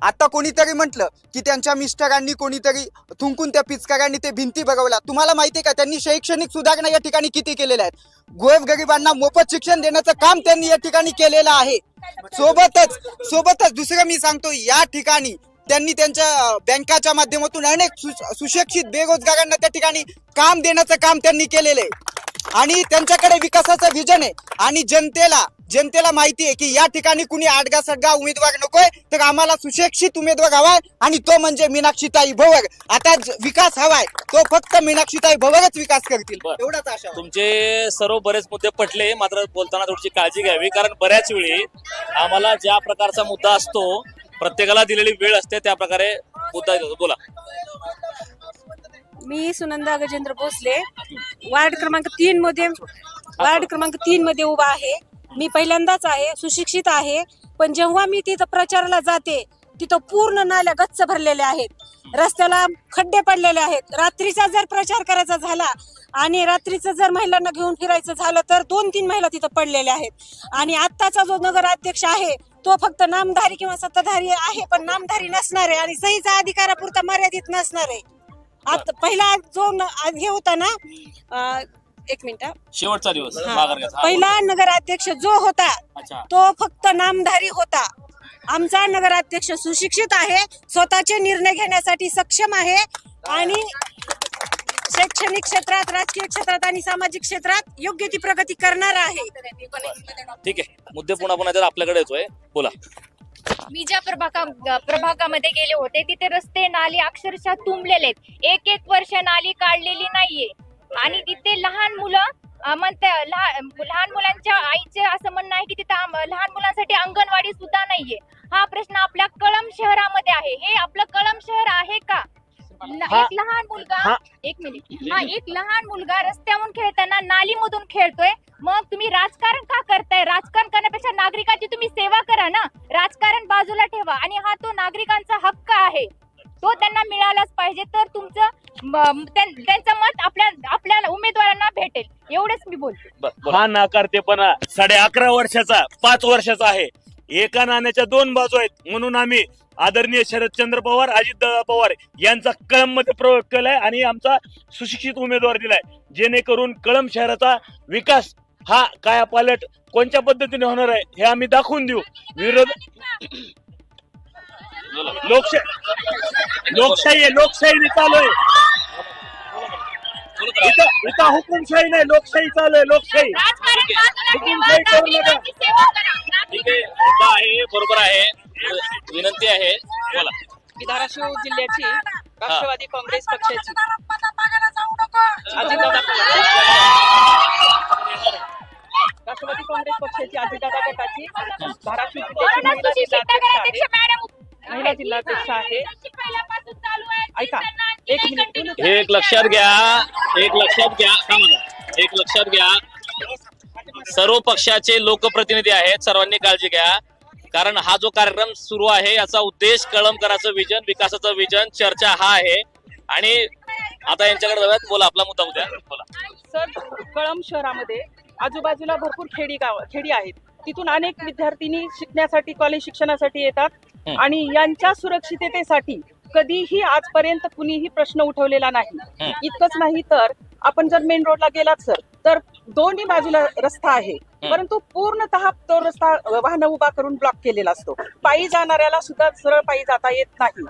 [SPEAKER 15] आता कोणीतरी म्हटलं की त्यांच्या मिस्टरांनी कोणीतरी थुंकून त्या पिचकारांनी ते भिंती बघवल्या. तुम्हाला माहिती आहे का त्यांनी शैक्षणिक सुधारणा या ठिकाणी किती केलेल्या आहेत? गोरगरिबांना मोफत शिक्षण देण्याचं काम त्यांनी या ठिकाणी केलेलं आहे. सोबतच दुसरं मी सांगतो, या ठिकाणी त्यांनी त्यांच्या बँकाच्या माध्यमातून अनेक सुशिक्षित बेरोजगारांना त्या ठिकाणी काम देण्याचं काम त्यांनी केलेलं आहे आणि त्यांच्याकडे विकासाचं विजन आहे. आणि जनतेला माहिती आहे की या ठिकाणी कुणी आडगा सडगा उमेदवार नकोय, तर आम्हाला सुशिक्षित उमेदवार हवाय आणि तो म्हणजे मीनाक्षीताई भोवर. आता विकास हवाय तो फक्त मीनाक्षीताई भोवरच विकास करतील, एवढाच आशा.
[SPEAKER 7] तुमचे सर्व बरेच मुद्दे पटले, मात्र बोलताना थोडीशी काळजी घ्यावी, कारण बऱ्याच वेळी आम्हाला ज्या प्रकारचा मुद्दा असतो, प्रत्येकाला दिलेली वेळ असते, त्या प्रकारे मुद्दा बोला.
[SPEAKER 16] मी सुनंदा गजेंद्र भोसले, वार्ड क्रमांक 3 मध्ये उभा आहे. मी पहिल्यांदाच आहे, सुशिक्षित आहे, पण जेव्हा मी तिथं प्रचाराला जाते तिथं पूर्ण नाल्या गच्च भरलेल्या आहेत, रस्त्याला खड्डे पडलेले आहेत. रात्रीचा जर प्रचार करायचा झाला आणि रात्रीचं जर महिलांना घेऊन फिरायचं झालं तर 2-3 महिला तिथं पडलेल्या आहेत. आणि आत्ताचा जो नगराध्यक्ष आहे तो फक्त नामधारी किंवा सत्ताधारी आहे, पण नामधारी नसणार आहे आणि सहीचा अधिकारापुरता मर्यादित नसणार आहे. आता पहिला जो हे होता ना, एक मिनिट,
[SPEAKER 7] शेवटचा दिवस
[SPEAKER 16] पहिला नगराध्यक्ष जो होता तो फक्त नामधारी होता. आमचा नगराध्यक्ष सुशिक्षित आहे, स्वतःचे निर्णय घेण्यासाठी सक्षम आहे आणि शैक्षणिक क्षेत्रात, राजकीय क्षेत्रात आणि सामाजिक क्षेत्रात योग्य ती प्रगती करणार आहे.
[SPEAKER 7] ठीक आहे, मुद्दे पुन्हा आपल्याकडे येतोय, बोला.
[SPEAKER 17] मी ज्या प्रभागामध्ये गेले होते तिथे रस्ते नाली अक्षरशः तुंबलेले आहेत. एक वर्ष नाली काढलेली नाहीये आणि तिथे लहान मुलं लहान मुलांच्या आईचे असं म्हणणं आहे की तिथं लहान मुलांसाठी अंगणवाडी सुद्धा नाहीये. हा प्रश्न आपल्या कळंब शहरामध्ये आहे. हे आपलं कळंब शहर आहे का? एक लहान मुलगा, एक मिनिट, एक लहान मुलगा रस्त्यावरून खेळताना नालीमधून खेळतोय. मग तुम्ही राजकारण का करताय? राजकारण करण्यापेक्षा नागरिकांची तुम्ही सेवा करा ना. राजकारण बाजूला ठेवा आणि हा तो नागरिकांचा हक्क आहे, तो त्यांना मिळालाच पाहिजे. तर तुमचं त्यांचं मत आपल्या उमेदवारांना भेटेल, एवढंच मी बोलते.
[SPEAKER 18] हा नाकारतेपणा 11.5 वर्षाचा 5 वर्षाचा आहे. एका नाण्याच्या दोन बाजू आहेत. म्हणून आम्ही आदरणीय शरदचंद्र पवार, अजितदादा पवार यांचा कळंबमध्ये प्रयोग केलाय आणि आमचा सुशिक्षित उमेदवार दिलाय, जेणेकरून कळंब शहराचा विकास हा कायापालट कोणत्या पद्धतीने होणार आहे हे आम्ही दाखवून देऊ. लोकशाही चालू आहे इथं हुकुमशाही नाही, लोकशाही चालू आहे. लोकशाही हुकुमशाही करू नका.
[SPEAKER 7] ठीक आहे, बरोबर आहे. विनंती आहे, बोला.
[SPEAKER 19] मी धाराशिव जिल्ह्याची राष्ट्रवादी काँग्रेस पक्षाची राष्ट्रवादी काँग्रेस पक्षाची अजितदादा गटाची धाराशिव जिल्ह्याची महिला जिल्हाध्यक्ष आहे. ऐका, एक मिनिट,
[SPEAKER 7] एक लक्षात घ्या, सर्व पक्षाचे लोकप्रतिनिधी आहेत, सर्वांनी काळजी घ्या. कारण हा जो कार्यक्रम सुरू आहे याचा उद्देश कळंबकरांचं विजन, विकासाचं विजन, चर्चा हा आहे. आणि आता यांच्याकडे जाऊयात, बोला आपला मुद्दा उद्या बोला.
[SPEAKER 19] सर, कळंब शहरामध्ये आजूबाजूला भरपूर खेडी आहेत. तिथून अनेक विद्यार्थिनी शिकण्यासाठी, कॉलेज शिक्षणासाठी येतात आणि यांच्या सुरक्षिततेसाठी कधीही आजपर्यंत कुणीही प्रश्न उठवलेला नाही. इतकंच नाही तर आपण जर मेन रोडला गेलात सर, तर दोन्ही बाजूला रस्ता आहे, परंतु पूर्णतः तो रस्ता वाहन उभा करून ब्लॉक केलेला असतो. पायी जाणाऱ्याला सुद्धा सरळ पायी जाता येत नाही.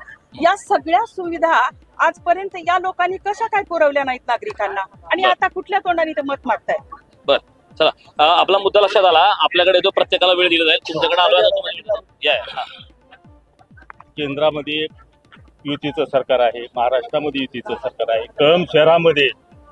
[SPEAKER 19] या सगळ्या सुविधा आजपर्यंत या लोकांनी कशा काय पुरवल्या नाहीत नागरिकांना, आणि आता कुठल्या तोंडाने ते मत मागताय?
[SPEAKER 7] बर, चला, आपला मुद्दा लक्षात आला. आपल्याकडे जो प्रत्येकाला वेळ दिला जाईल, तुमच्याकडे आलो.
[SPEAKER 18] केंद्रामध्ये युतीचं सरकार आहे, महाराष्ट्रामध्ये युतीचं सरकार आहे. कळंब शहरामध्ये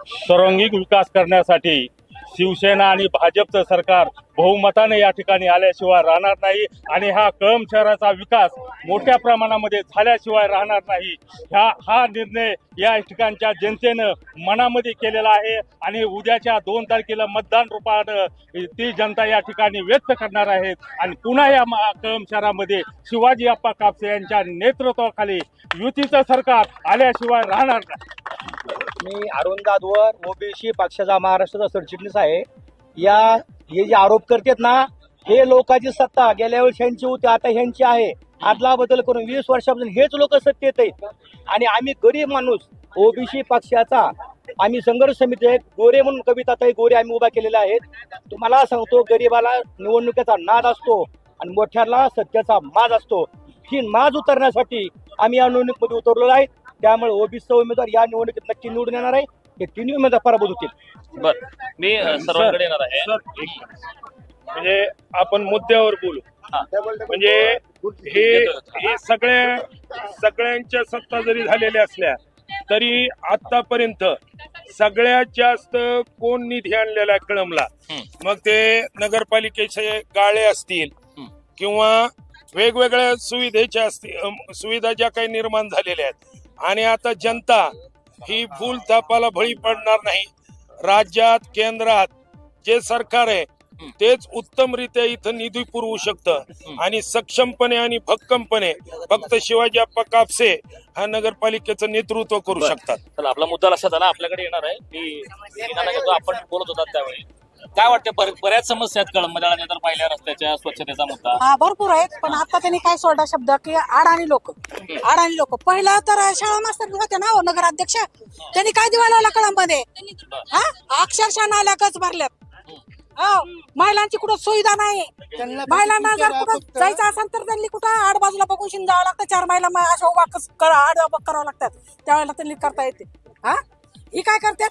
[SPEAKER 18] सर्वांगीण विकास करण्यासाठी शिवसेना आणि भाजपचं सरकार बहुमताने या ठिकाणी आल्याशिवाय राहणार नाही आणि हा कळंब शहराचा विकास मोठ्या प्रमाणामध्ये झाल्याशिवाय राहणार नाही. हा निर्णय या ठिकाणच्या जनतेनं मनामध्ये केलेला आहे आणि उद्याच्या 2 तारखेला मतदान रूपानं ती जनता या ठिकाणी व्यक्त करणार आहेत. आणि पुन्हा या कळंब शहरामध्ये शिवाजी आप्पा कापसे यांच्या नेतृत्वाखाली युतीचं सरकार आल्याशिवाय राहणार नाही.
[SPEAKER 20] मी अरुण दादवर, ओबीसी पक्षाचा महाराष्ट्राचा सरचिटणीस आहे. हे जे आरोप करतात ना, हे लोकांची सत्ता गेल्या वेळेस ह्यांची होती, आता ह्यांची आहे. आदला बदल करून 20 वर्षापासून हेच लोक सत्तेत आहेत. आणि आम्ही गरीब माणूस, ओबीसी पक्षाचा आम्ही संघर्ष समिती आहे, गोरे म्हणून कविताताई गोरे आम्ही उभा केलेल्या आहेत. तुम्हाला सांगतो, गरीबाला निवडणुकीचा नाद असतो आणि मोठ्याला सत्याचा माज असतो. ही माज उतरण्यासाठी आम्ही या निवडणुकीमध्ये उतरलेलो आहे. त्यामुळे ओबीसी उमेदवार या निवडणुकीत नक्की निवडून येणार आहे. हे तिन्ही उमेदवार पराभूत होतील.
[SPEAKER 7] बर, मी सर्वांकडे येणार आहे.
[SPEAKER 12] म्हणजे आपण मुद्द्यावर बोलू. म्हणजे हे सगळ्यांच्या सत्ता जरी झालेल्या असल्या तरी आतापर्यंत सगळ्यात जास्त कोण निधी आणलेला आहे कळंबला, मग ते नगरपालिकेचे गाळे असतील किंवा वेगवेगळ्या सुविधेच्या असतील, सुविधा ज्या काही निर्माण झालेल्या आहेत. आणि आता जनता ही भूलथापाला बळी पडणार नाही. राज्यात, केंद्रात जे सरकार आहे तेच उत्तमरित्या इथं निधी पुरवू शकतं आणि सक्षमपणे आणि भक्कमपणे फक्त शिवाजी आप्पा कापसे हा नगरपालिकेचं नेतृत्व करू शकतात.
[SPEAKER 7] चला, आपला मुद्दा लक्षात आला. आपल्याकडे येणार आहे की आपण बोलत होतात त्यावेळी काय वाटतं बऱ्याच समस्या आहेत कळममध्ये आल्या तर पाहिल्या रस्त्याच्या स्वच्छतेचा मुद्दा
[SPEAKER 16] हा भरपूर आहेत, पण आता त्यांनी काय सोडा शब्द की अडाणी लोक पहिला तर शाळा मास्तर होते ना नगराध्यक्ष, त्यांनी काय दिवा लावला कळममध्ये? हा अक्षरशः नाल्या गच भरल्यात. महिलांची कुठं सुविधा नाही. महिलांना जर कुठं जायचं असेल तर त्यांनी कुठं आड बाजूला बघून शिंद जावं लागतं. 4 महिला अशा उभा आड करावं लागतात, त्यावेळेला त्यांनी करता येते. हा ही काय करतात?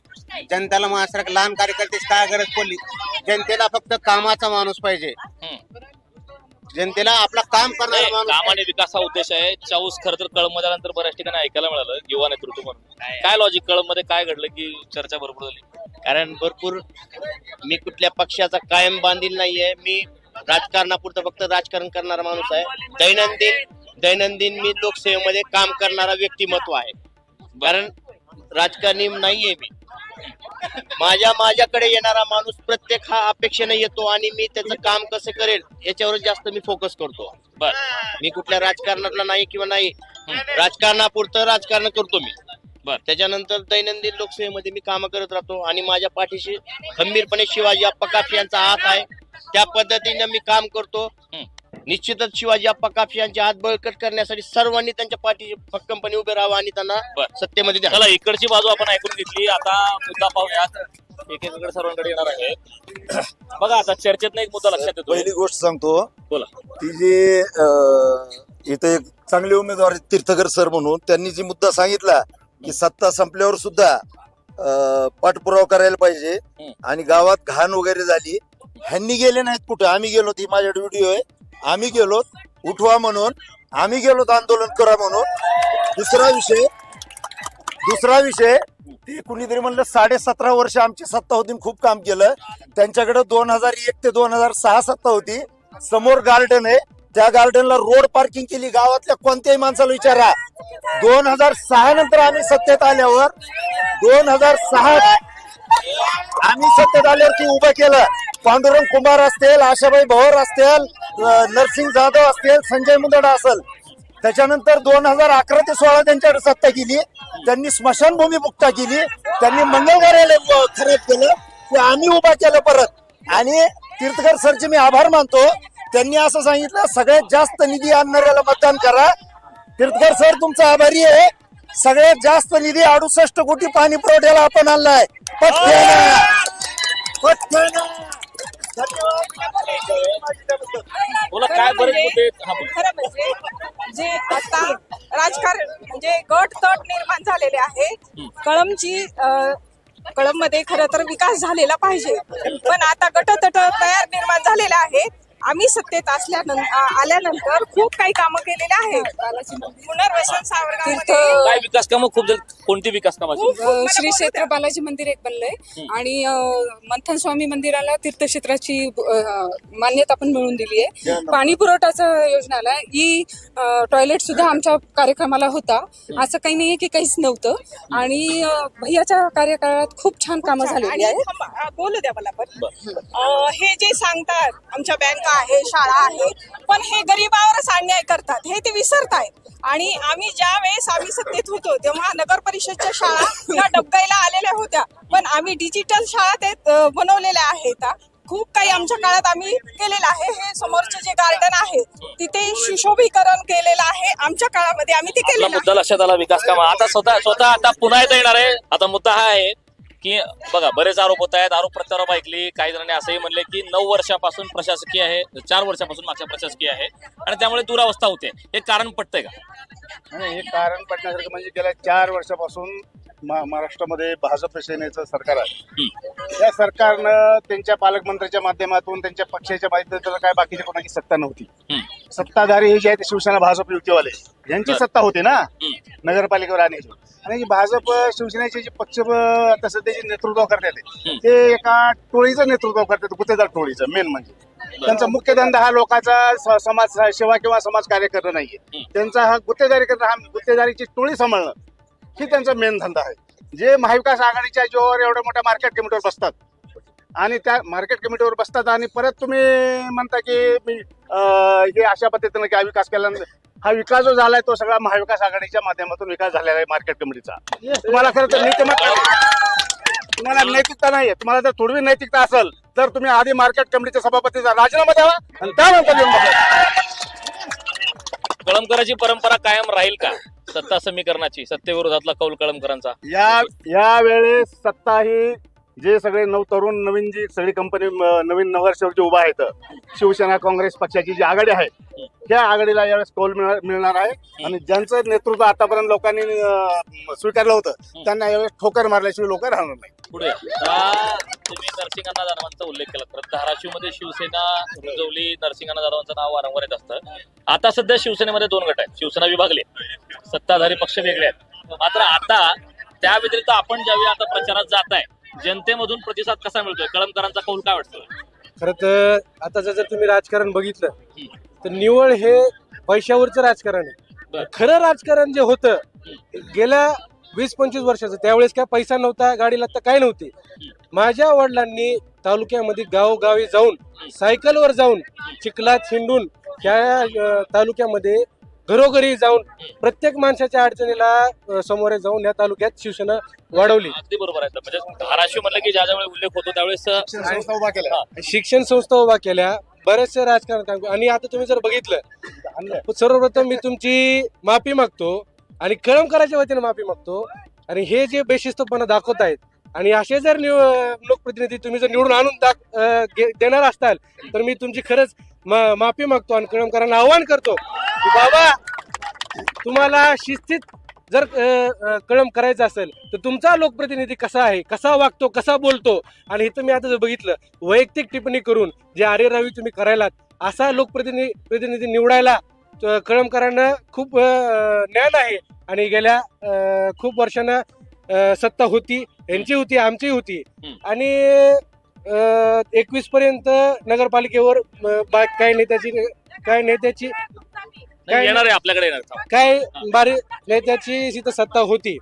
[SPEAKER 11] जनतेला महाराष्ट्रात लहान कार्यकर्त्याची काय गरज पडली? जनतेला फक्त कामाचा माणूस पाहिजे, जनतेला आपला काम करणारा माणूस.
[SPEAKER 7] काम आणि विकास हा उद्देश आहे. चाऊस खरं तर कळममध्ये आल्यानंतर बऱ्याच ठिकाणी ऐकायला मिळालं युवा नेतृत्व म्हणून. काय लॉजिक कळममध्ये काय घडलं की चर्चा भरपूर झाली?
[SPEAKER 11] कारण भरपूर मी कुठल्या पक्षाचा कायम बांधील नाहीये. मी राजकारणापुरतं फक्त राजकारण करणारा माणूस आहे. दैनंदिन मी लोकसेवेमध्ये काम करणारा व्यक्तिमत्व आहे. कारण राजकारणी नाहीये मी. माझ्याकडे येणारा माणूस प्रत्येक हा अपेक्षेने येतो आणि मी त्याचं काम कसं करेल याच्यावर जास्त मी फोकस करतो. मी कुठल्या राजकारणातला नाही किंवा नाही, राजकारणापुरतं राजकारण करतो मी. त्याच्यानंतर दैनंदिन लोकसेवेमध्ये मी काम करत राहतो आणि माझ्या पाठीशी खंबीरपणे शिवाजी आप्पा कापसे यांचा हात आहे. त्या पद्धतीने मी काम करतो. निश्चितच शिवाजी आप्पा कापसे यांचे हात बळकट करण्यासाठी सर्वांनी त्यांच्या पाठीशी भक्कमपणे उभे राहावं आणि त्यांना सत्तेमध्ये द्या.
[SPEAKER 7] चला इकडची बाजू आपण ऐकून घेतली, आता मुद्दा पाहूयात. एकेकडे सर्वांकडे येणार आहे. बघा आता चर्चेत एक मुद्दा लक्षात येतो.
[SPEAKER 5] पहिली गोष्ट सांगतो,
[SPEAKER 7] बोला.
[SPEAKER 5] ती जी इथे एक चांगले उमेदवार तीर्थकर सर म्हणून त्यांनी जी मुद्दा सांगितला की सत्ता संपल्यावर सुद्धा पाठपुरावा करायला पाहिजे आणि गावात घाण वगैरे झाली, ह्यांनी गेले नाहीत कुठं. आम्ही गेलो, ती माझ्याकडे व्हिडिओ आहे, आम्ही गेलो उठवा म्हणून, आम्ही गेलो आंदोलन करा म्हणून. दुसरा विषय ते कुणीतरी म्हणलं 17.5 वर्ष आमची सत्ता होती, खूप काम केलं. त्यांच्याकडे 2001 ते 2006 सत्ता होती. समोर गार्डन आहे, त्या गार्डनला रोड पार्किंग केली. गावातल्या कोणत्याही माणसाला विचारा. 2006 नंतर आम्ही सत्तेत आल्यावर 2006 आम्ही सत्तेत आल्यावर ती उभं केलं. पांडुरंग कुमार असतील, आशाबाई भवर असतील, नरसिंग जाधव असतील, संजय मुंदडा असेल. त्याच्यानंतर 2011 ते 16 त्यांच्याकडे सत्ता केली. त्यांनी स्मशानभूमी मुक्ता केली, त्यांनी मंगळवाऱ्याला खराब केलं, ते आम्ही उभा केलं परत. आणि तीर्थकर सरचे मी आभार मानतो. त्यांनी असं सांगितलं सगळ्यात जास्त निधी आणणाऱ्याला मतदान करा. तीर्थकर सर तुमचा आभारी आहे. सगळ्यात जास्त निधी 68 कोटी पाणी पुरवठ्याला आपण आणलाय.
[SPEAKER 16] खरं म्हणजे जे आता राजकारण म्हणजे गट तट निर्माण झालेले आहे. कळममध्ये खरं तर विकास झालेला पाहिजे, पण आता गट तट तयार निर्माण झालेला आहे. आम्ही सत्तेत आल्यानंतर खूप काही कामं केलेले आहेत. पुनर्वसन सावरगावमध्ये
[SPEAKER 7] काय विकास कामं खूप झाली. कोणती विकास कामाची?
[SPEAKER 21] श्री क्षेत्र बालाजी मंदिर एक बनलंय आणि मंथन स्वामी मंदिराला तीर्थक्षेत्राची मान्यता पण मिळवून दिली आहे. पाणी पुरवठ्याचा योजनाला टॉयलेट सुद्धा आमच्या कार्यक्रमाला होता. असं काही नाहीये की काहीच नव्हतं. आणि भैयाच्या कार्यकाळात खूप छान कामं झालेली आहेत.
[SPEAKER 16] बोलू द्या मला पण. हे जे सांगतात आमच्या बँका आहे, शाळा आहे, पण हे गरीबावरच अन्याय करतात हे ते विसरतायत. आणि आम्ही ज्या वेळेस आम्ही सत्तेत होतो तेव्हा नगर परिषदच्या शाळा या डबगाईला आलेल्या होत्या, पण आम्ही डिजिटल शाळा ते बनवलेल्या आहेत. खूप काही आमच्या काळात आम्ही केलेलं आहे. हे समोरचे जे गार्डन आहे तिथे सुशोभीकरण केलेलं आहे. आमच्या काळामध्ये आम्ही ते केलेलं आहे.
[SPEAKER 7] मुद्दा लक्षात आला विकास काम. आता स्वतः आता पुन्हा येता येणार आहे. आता मुद्दा हा आहे की बघा बरेच आरोप होत आहेत. आरोप प्रत्यारोप ऐकली. काही जणांनी असंही म्हणले की 9 वर्षापासून प्रशासकीय आहे, 4 वर्षापासून मागच्या प्रशासकीय आहे आणि त्यामुळे दुरावस्था होते. हे कारण पटतंय का?
[SPEAKER 22] हे कारण पटण्यासारखं म्हणजे गेल्या 4 वर्षापासून महाराष्ट्रामध्ये भाजप सेनेचं सरकार आहे. या सरकारनं त्यांच्या पालकमंत्र्यांच्या माध्यमातून त्यांच्या पक्षाच्या माध्यमातून काय बाकीच्या कोणाची सत्ता नव्हती. सत्ताधारी हे जे आहे ते शिवसेना भाजप युतीवाले यांची सत्ता होती ना नगरपालिकेवर आणण्याची. आणि भाजप शिवसेनेचे जे पक्ष आता सध्याचे नेतृत्व करतात ते एका टोळीचं नेतृत्व करतात, गुत्तेदार टोळीचं. मेन म्हणजे त्यांचा मुख्य धंदा हा लोकांचा समाज सेवा किंवा समाज कार्य करणं नाहीये. त्यांचा हा गुत्तेदारी करणं, हा गुत्तेदारीची टोळी सांभाळणं ही त्यांचा मेन धंदा आहे. जे महाविकास आघाडीच्या जोर एवढ्या मोठ्या मार्केट कमिटीवर बसतात आणि त्या मार्केट कमिटीवर बसतात आणि परत तुम्ही म्हणता की मी हे अशा पद्धतीनं काय विकास केला. हा विकास जो झालाय तो सगळा महाविकास आघाडीच्या माध्यमातून विकास झालेला आहे मार्केट कमिटीचा. तुम्हाला खरं तर नीतिमत्ता, तुम्हाला नैतिकता नाहीये. तुम्हाला जर थोडी नैतिकता असेल तर तुम्ही आधी मार्केट कमिटीच्या सभापतीचा राजीनामा द्यावा आणि त्यानंतर येऊन बघा.
[SPEAKER 7] कळमकरांची परंपरा कायम राहील का सत्ता समीकरणाची, सत्तेविरोधातला कौल कळमकरांचा?
[SPEAKER 22] या वेळेस सत्ता ही जे सगळे तरुण नवीन जी सगळी कंपनी नवीन नगरसेवक जे उभा आहेत, शिवसेना काँग्रेस पक्षाची जी आघाडी आहे त्या आघाडीला यावेळेस कौल मिळणार आहे आणि ज्यांचं नेतृत्व आतापर्यंत लोकांनी स्वीकारलं होतं त्यांना यावेळेस ठोकर मारल्याशिवाय लोक राहणार नाही.
[SPEAKER 7] पुढे तुम्ही नरसिंहांना जाधवांचा उल्लेख केला, तर धाराशिव मध्ये शिवसेना रुजवली, नरसिंहांना जाधवांचं नाव वारंवार येत असतं. आता सध्या शिवसेनेमध्ये 2 गट आहेत, शिवसेना विभागली, सत्ताधारी पक्ष वेगळे आहेत. मात्र आता त्या व्यतिरिक्त आपण ज्यावेळी आता प्रचारात जात आहे, जनतेमधून प्रतिसाद कसा मिळतोय? कळमकरांचा कौल काय वाटतो?
[SPEAKER 6] खरं तर आता जर तुम्ही राजकारण बघितलं तर निवळ हे पैशावरचं राजकारण आहे. खरं राजकारण जे होतं गेल्या 20-25 वर्षाचं, त्यावेळेस काय पैसा नव्हता, गाडीला तर काय नव्हती. माझ्या वडिलांनी तालुक्यामध्ये गावोगावी जाऊन, सायकलवर जाऊन, चिखलात हिंडून, त्या तालुक्यामध्ये घरोघरी जाऊन प्रत्येक माणसाच्या अडचणीला समोर जाऊन या तालुक्यात शिवसेना वाढवली.
[SPEAKER 7] अगदी बरोबर आहे. म्हणजे धाराशिव म्हणलं की ज्या ज्यावेळी उल्लेख होतो त्यावेळेस
[SPEAKER 6] शिक्षण संस्था उभा केल्या, बरेचसे राजकारण काम. आणि आता तुम्ही जर बघितलं, सर्वप्रथम मी तुमची माफी मागतो आणि कळमकराच्या वतीने माफी मागतो. आणि हे जे बेशिस्तपणा दाखवत आहेत आणि असे जर लोकप्रतिनिधी तुम्ही जर निवडून आणून देणार असताल तर मी तुमची खरंच माफी मागतो आणि कळमकरांना आवाहन करतो की बाबा, तुम्हाला शिस्तीत जर कळम करायचं असेल तर तुमचा लोकप्रतिनिधी कसा आहे, कसा वागतो, कसा बोलतो. आणि इथं मी आता जर बघितलं, वैयक्तिक टिप्पणी करून जे आरेरावी तुम्ही करायलात, असा लोकप्रतिनिधी निवडायला कळमकरांना खूप ज्ञान आहे. आणि गेल्या खूप वर्षांना सत्ता होती, यांची होती, आमची होती. आणि 21 पर्यंत नगरपालिकेवर काय नेत्याची
[SPEAKER 7] येणार आहे आपल्याकडे
[SPEAKER 6] काय बारी नेत्याची तिथं सत्ता होती.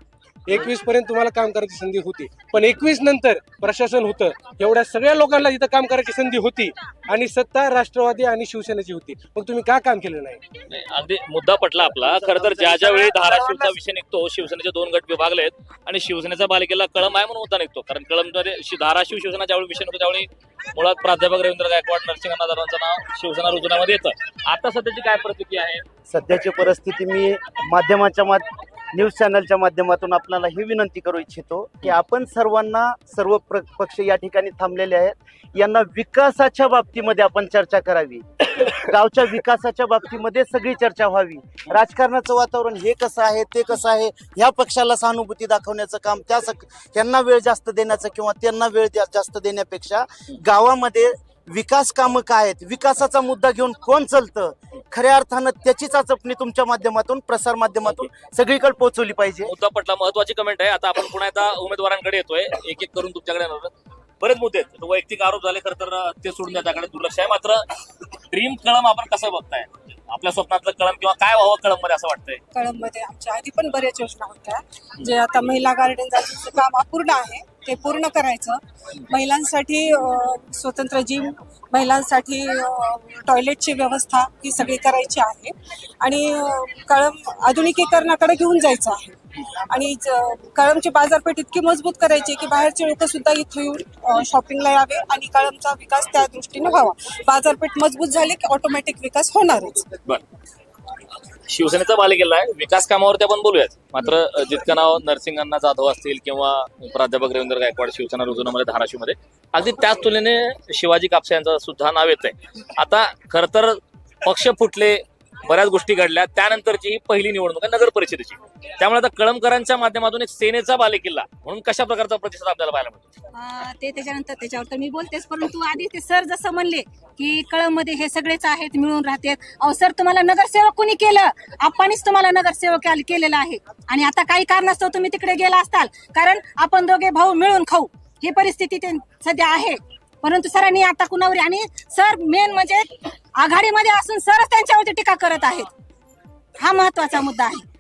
[SPEAKER 6] 21 पर्यंत तुम्हाला काम करायची संधी होती, पण 21 नंतर प्रशासन होतं, एवढ्या सगळ्या लोकांना तिथं काम करायची संधी होती आणि सत्ता राष्ट्रवादी आणि शिवसेनेची होती. मग तुम्ही का काम केलं नाही?
[SPEAKER 7] अगदी मुद्दा पटला आपला. खरं तर ज्या वेळी धाराशिवचा विषय निघतो, शिवसेनेचे 2 गट विभागलेत आणि शिवसेनेचा बालेकिल्ला कळम आहे म्हणून मुद्दा निघतो. कारण कळममध्ये धाराशिव शिवसेना ज्यावेळी विषय निघतो त्यावेळी मुळात प्राध्यापक रवींद्र गायकवाड, नरसिंहांना जाधवांचं नाव शिवसेना रुजवण्यामध्ये येतं. आता सध्याची काय परिस्थिती आहे?
[SPEAKER 11] सध्याची परिस्थिती मी न्यूज चॅनलच्या माध्यमातून आपल्याला ही विनंती करू इच्छितो की आपण सर्व पक्ष या ठिकाणी थांबलेले आहेत, यांना विकासाच्या बाबतीमध्ये आपण चर्चा करावी. गावच्या विकासाच्या बाबतीमध्ये सगळी चर्चा व्हावी. राजकारणाचं वातावरण हे कसं आहे, ते कसं आहे, ह्या पक्षाला सहानुभूती दाखवण्याचं काम, त्यांना वेळ जास्त देण्याचं किंवा त्यांना वेळ जास्त देण्यापेक्षा गावामध्ये विकास कामं काय आहेत, विकासाचा मुद्दा घेऊन कोण चालतं, खऱ्या अर्थानं त्याची चाचपणी तुमच्या माध्यमातून, प्रसार माध्यमातून सगळीकडे पोहोचवली पाहिजे.
[SPEAKER 7] मुद्दा पटला. महत्वाची कमेंट आहे. आता आपण पुन्हा एकदा उमेदवारांकडे येतोय, एक एक करून तुमच्याकडे येणार. बरेच मुद्दे आहेत, वैयक्तिक आरोप झाले खरं तर ते सोडून त्याकडे दुर्लक्ष आहे. मात्र ड्रीम कळम आपण कसं बघताय? आपल्या स्वप्नातलं कळम किंवा काय व्हावं कळम मध्ये असं वाटतंय?
[SPEAKER 8] कळम मध्ये आमच्या आधी पण बऱ्याच योजना होत्या, जे आता महिला गार्डन जायचं काम अपूर्ण आहे ते पूर्ण करायचं. महिलांसाठी स्वतंत्र जिम, महिलांसाठी टॉयलेटची व्यवस्था ही सगळी करायची आहे आणि कळम आधुनिकीकरणाकडे घेऊन जायचं आहे. आणि कळमची बाजारपेठ इतकी मजबूत करायची की बाहेरचे लोक सुद्धा इथे येऊन शॉपिंगला यावे आणि कळमचा विकास त्या दृष्टीने व्हावा. बाजारपेठ मजबूत झाली की ऑटोमॅटिक विकास होणारच.
[SPEAKER 7] शिवसेनेचा बालेकिल्ला आहे, विकास कामावरती आपण बोलूयात. मात्र जितकं नाव नरसिंहांना जाधव असतील किंवा प्राध्यापक रवींद्र गायकवाड शिवसेना रुजवण्यामध्ये धाराशिवमध्ये, अगदी त्याच तुलनेने शिवाजी कापसे यांचं सुद्धा नाव येतंय. आता खर तर पक्ष फुटले, बऱ्याच गोष्टी घडल्या, त्यानंतरची ही पहिली निवडणूक आहे नगर परिषदेची. त्यामुळे आता कळमकरांच्या माध्यमातून एक सेनेचा बालेकिल्ला म्हणून कशा प्रकारचा प्रतिसाद आपल्याला पाहायला मिळतो?
[SPEAKER 3] ते त्याच्यानंतर त्याच्यावर तर मी बोलतेच, परंतु आधी ते सर जसं म्हणले की कळममध्ये हे सगळेच आहेत, मिळून राहतात. अहो सर, तुम्हाला नगरसेवक कोणी केलं? आपणच तुम्हाला नगरसेवक केलेला आहे आणि आता काही कारणास्तव तुम्ही तिकडे गेला असताल, कारण आपण दोघे भाऊ मिळून खाऊ ही परिस्थिती सध्या आहे. परंतु सरांनी आता कुणावर, आणि सर मेन म्हणजे आघाडीमध्ये असून सरच त्यांच्यावरती टीका करत आहेत, हा महत्वाचा मुद्दा आहे.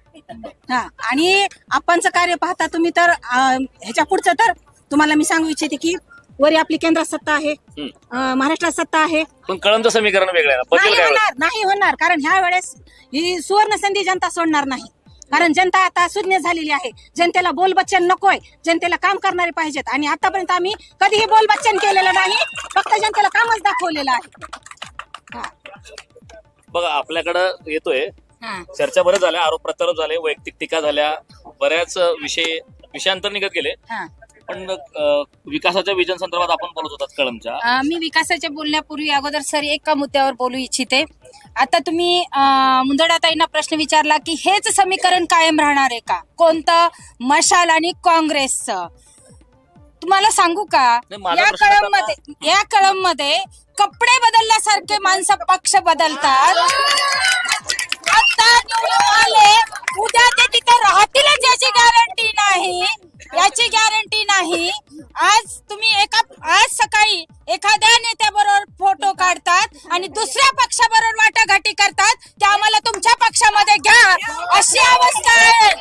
[SPEAKER 3] हा, आणि आपणचं कार्य पाहता तुम्ही तर ह्याच्या पुढचं तर तुम्हाला मी सांगू इच्छिते की वरी आपली केंद्रात सत्ता आहे, महाराष्ट्रात सत्ता आहे,
[SPEAKER 7] पण कळमचं समीकरण वेगळं
[SPEAKER 3] नाही होणार, कारण ह्या वेळेस ही सुवर्ण संधी जनता सोडणार नाही. कारण जनता आता शून्य झालेली आहे. जनतेला बोलबच्चन नकोय, जनतेला काम करणारे पाहिजेत. आणि आतापर्यंत आम्ही कधीही बोलबच्चन केलेलं नाही, फक्त जनतेला कामच दाखवलेलं आहे.
[SPEAKER 7] बघा आपल्याकडं येतोय चर्चा बरं झाल्या, आरोप प्रत्यारोप झाले, वैयक्तिक टीका झाल्या, बऱ्याच विषयांतर निघत गेले. पण विकासाच्या विजन संदर्भात आपण बोलत होतात कळमच्या.
[SPEAKER 16] मी विकासाच्या बोलण्यापूर्वी अगोदर सर एका मुद्द्यावर बोलू इच्छिते. आता तुम्ही मुंदडाताईंना प्रश्न विचारला की हेच समीकरण कायम राहणार आहे का, कोणतं, मशाल आणि काँग्रेसचं. तुम्हाला सांगू का, या कळममध्ये कपडे बदलल्यासारखे माणसं पक्ष बदलतात. आता निवडून आले, उद्या ते तिथे राहतीलच याची गॅरंटी नाही. आज तुम्ही आज सकाळी एखाद्या नेत्याबरोबर फोटो काढतात आणि दुसऱ्या पक्षाबरोबर वाटाघाटी करतात, ते आम्हाला तुमच्या पक्षामध्ये घ्या, अशी अवस्था आहे.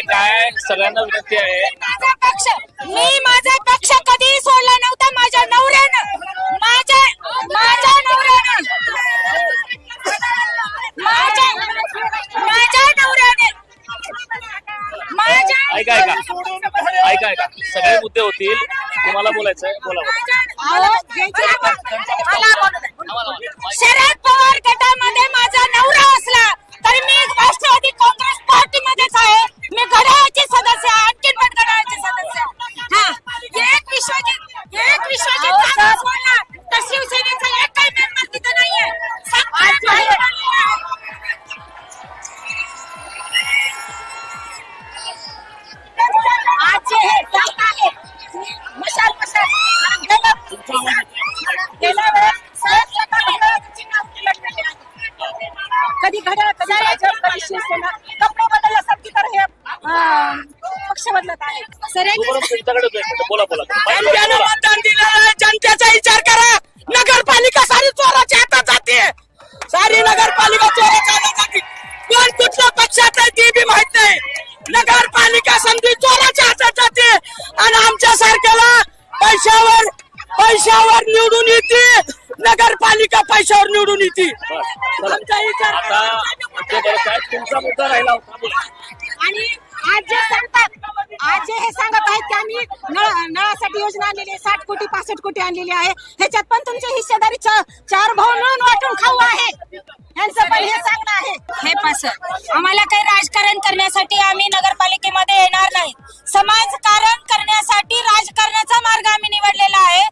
[SPEAKER 7] काय सगळ्यांना विनंती आहे,
[SPEAKER 16] माझा पक्ष कधीही सोडला नव्हता. माझ्या नवऱ्यानं
[SPEAKER 7] ऐका सगळे मुद्दे होतील, तुम्हाला बोलायचंय बोला.
[SPEAKER 16] शरद पवार गटामध्ये माझा नवरा असला तरी मी राष्ट्रवादी काँग्रेस पार्टीमध्येच आहे. मी घड्याळाचे सदस्य, आणखीन पण घड्याळाचे सदस्य. एक विश्वजित बोलला तर शिवसेनेचा एकही मेंबर तिथे नाहीये.
[SPEAKER 3] कधी घड्याळ, कधी भाजप, कधी शिवसेना, कपडे बदलल्यासारखी तर हे पक्ष बदलत आहे.
[SPEAKER 1] मतदान दिलेलं जनतेचा विचार करा. नगरपालिका सारी चोराच्या हातात जाते, सारी नगरपालिका चोराच्या हातात जाते. कोण कुठल्या पक्षात आहे ते बी माहित नाही. नगरपालिका संधी चोराच्या हातात जाते आणि आमच्या सारख्याला पैशावर निवडून येते. नगरपालिका पैशावर निवडून येते. आमचा विचार
[SPEAKER 7] तुमचा मुद्दा राहिला होता.
[SPEAKER 3] आणि आज जे हे सांगत आहेत की आम्ही नळासाठी योजना आणलेली आहे, 60 कोटी 65 कोटी आणलेली आहे. ह्याच्यात पण तुमची हिस्सेदारी 4 भाऊ मिळून वाटून खाऊ आहे, यांचं पण हे सांगणं आहे.
[SPEAKER 16] हे पासर आम्हाला काही राजकारण करण्यासाठी आम्ही नगरपालिकेमध्ये येणार नाही. समाजकारण करण्यासाठी राजकारणाचा मार्ग आम्ही निवडलेला आहे.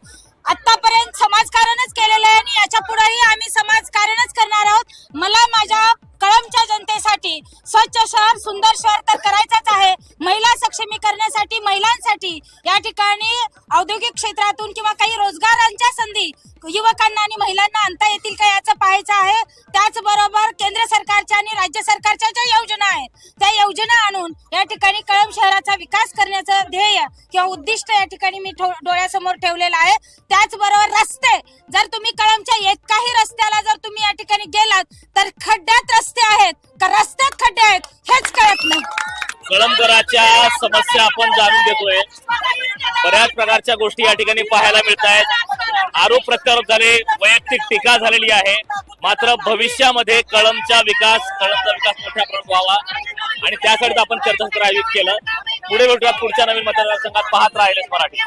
[SPEAKER 16] आतापर्यंत समाजकारणच केलेलं आहे आणि याच्या पुढेही आम्ही समाजकारणच करणार आहोत. मला माझ्या कळमच्या जनतेसाठी स्वच्छ शहर, सुंदर शहर तर करायचंच आहे. महिला सक्षमीकरणासाठी, महिलांसाठी या ठिकाणी औद्योगिक क्षेत्रातून किंवा काही रोजगारांच्या संधी युवकांना आणि महिलांना आणता येतील का याचं पाहायचं आहे. त्याचबरोबर केंद्र सरकारच्या आणि राज्य सरकारच्या ज्या योजना आहेत त्या योजना आणून या ठिकाणी कळम शहराचा विकास करण्याचं ध्येय किंवा उद्दिष्ट या ठिकाणी मी डोळ्यासमोर ठेवलेलं आहे. त्याचबरोबर रस्ते, जर तुम्ही कळमच्या काही रस्त्याला जर तुम्ही या ठिकाणी गेलात तर खड्ड्यात रस्ते आहेत का रस्त्यात खड्डे आहेत हेच कळत नाही.
[SPEAKER 7] कळमकरांच्या समस्या आपण जाणून घेतोय. बऱ्याच प्रकारच्या गोष्टी या ठिकाणी पाहायला मिळत आहेत. आरोप प्रत्यारोप झाले, वैयक्तिक टीका झालेली आहे. मात्र भविष्यामध्ये कळमचा विकास मोठ्या प्रमाणात व्हावा आणि त्यासाठी आपण चर्चासत्र आयोजित केलं. पुढे भेटूया पुढच्या नवीन मतदारसंघात. पाहत राहिलेच मराठी.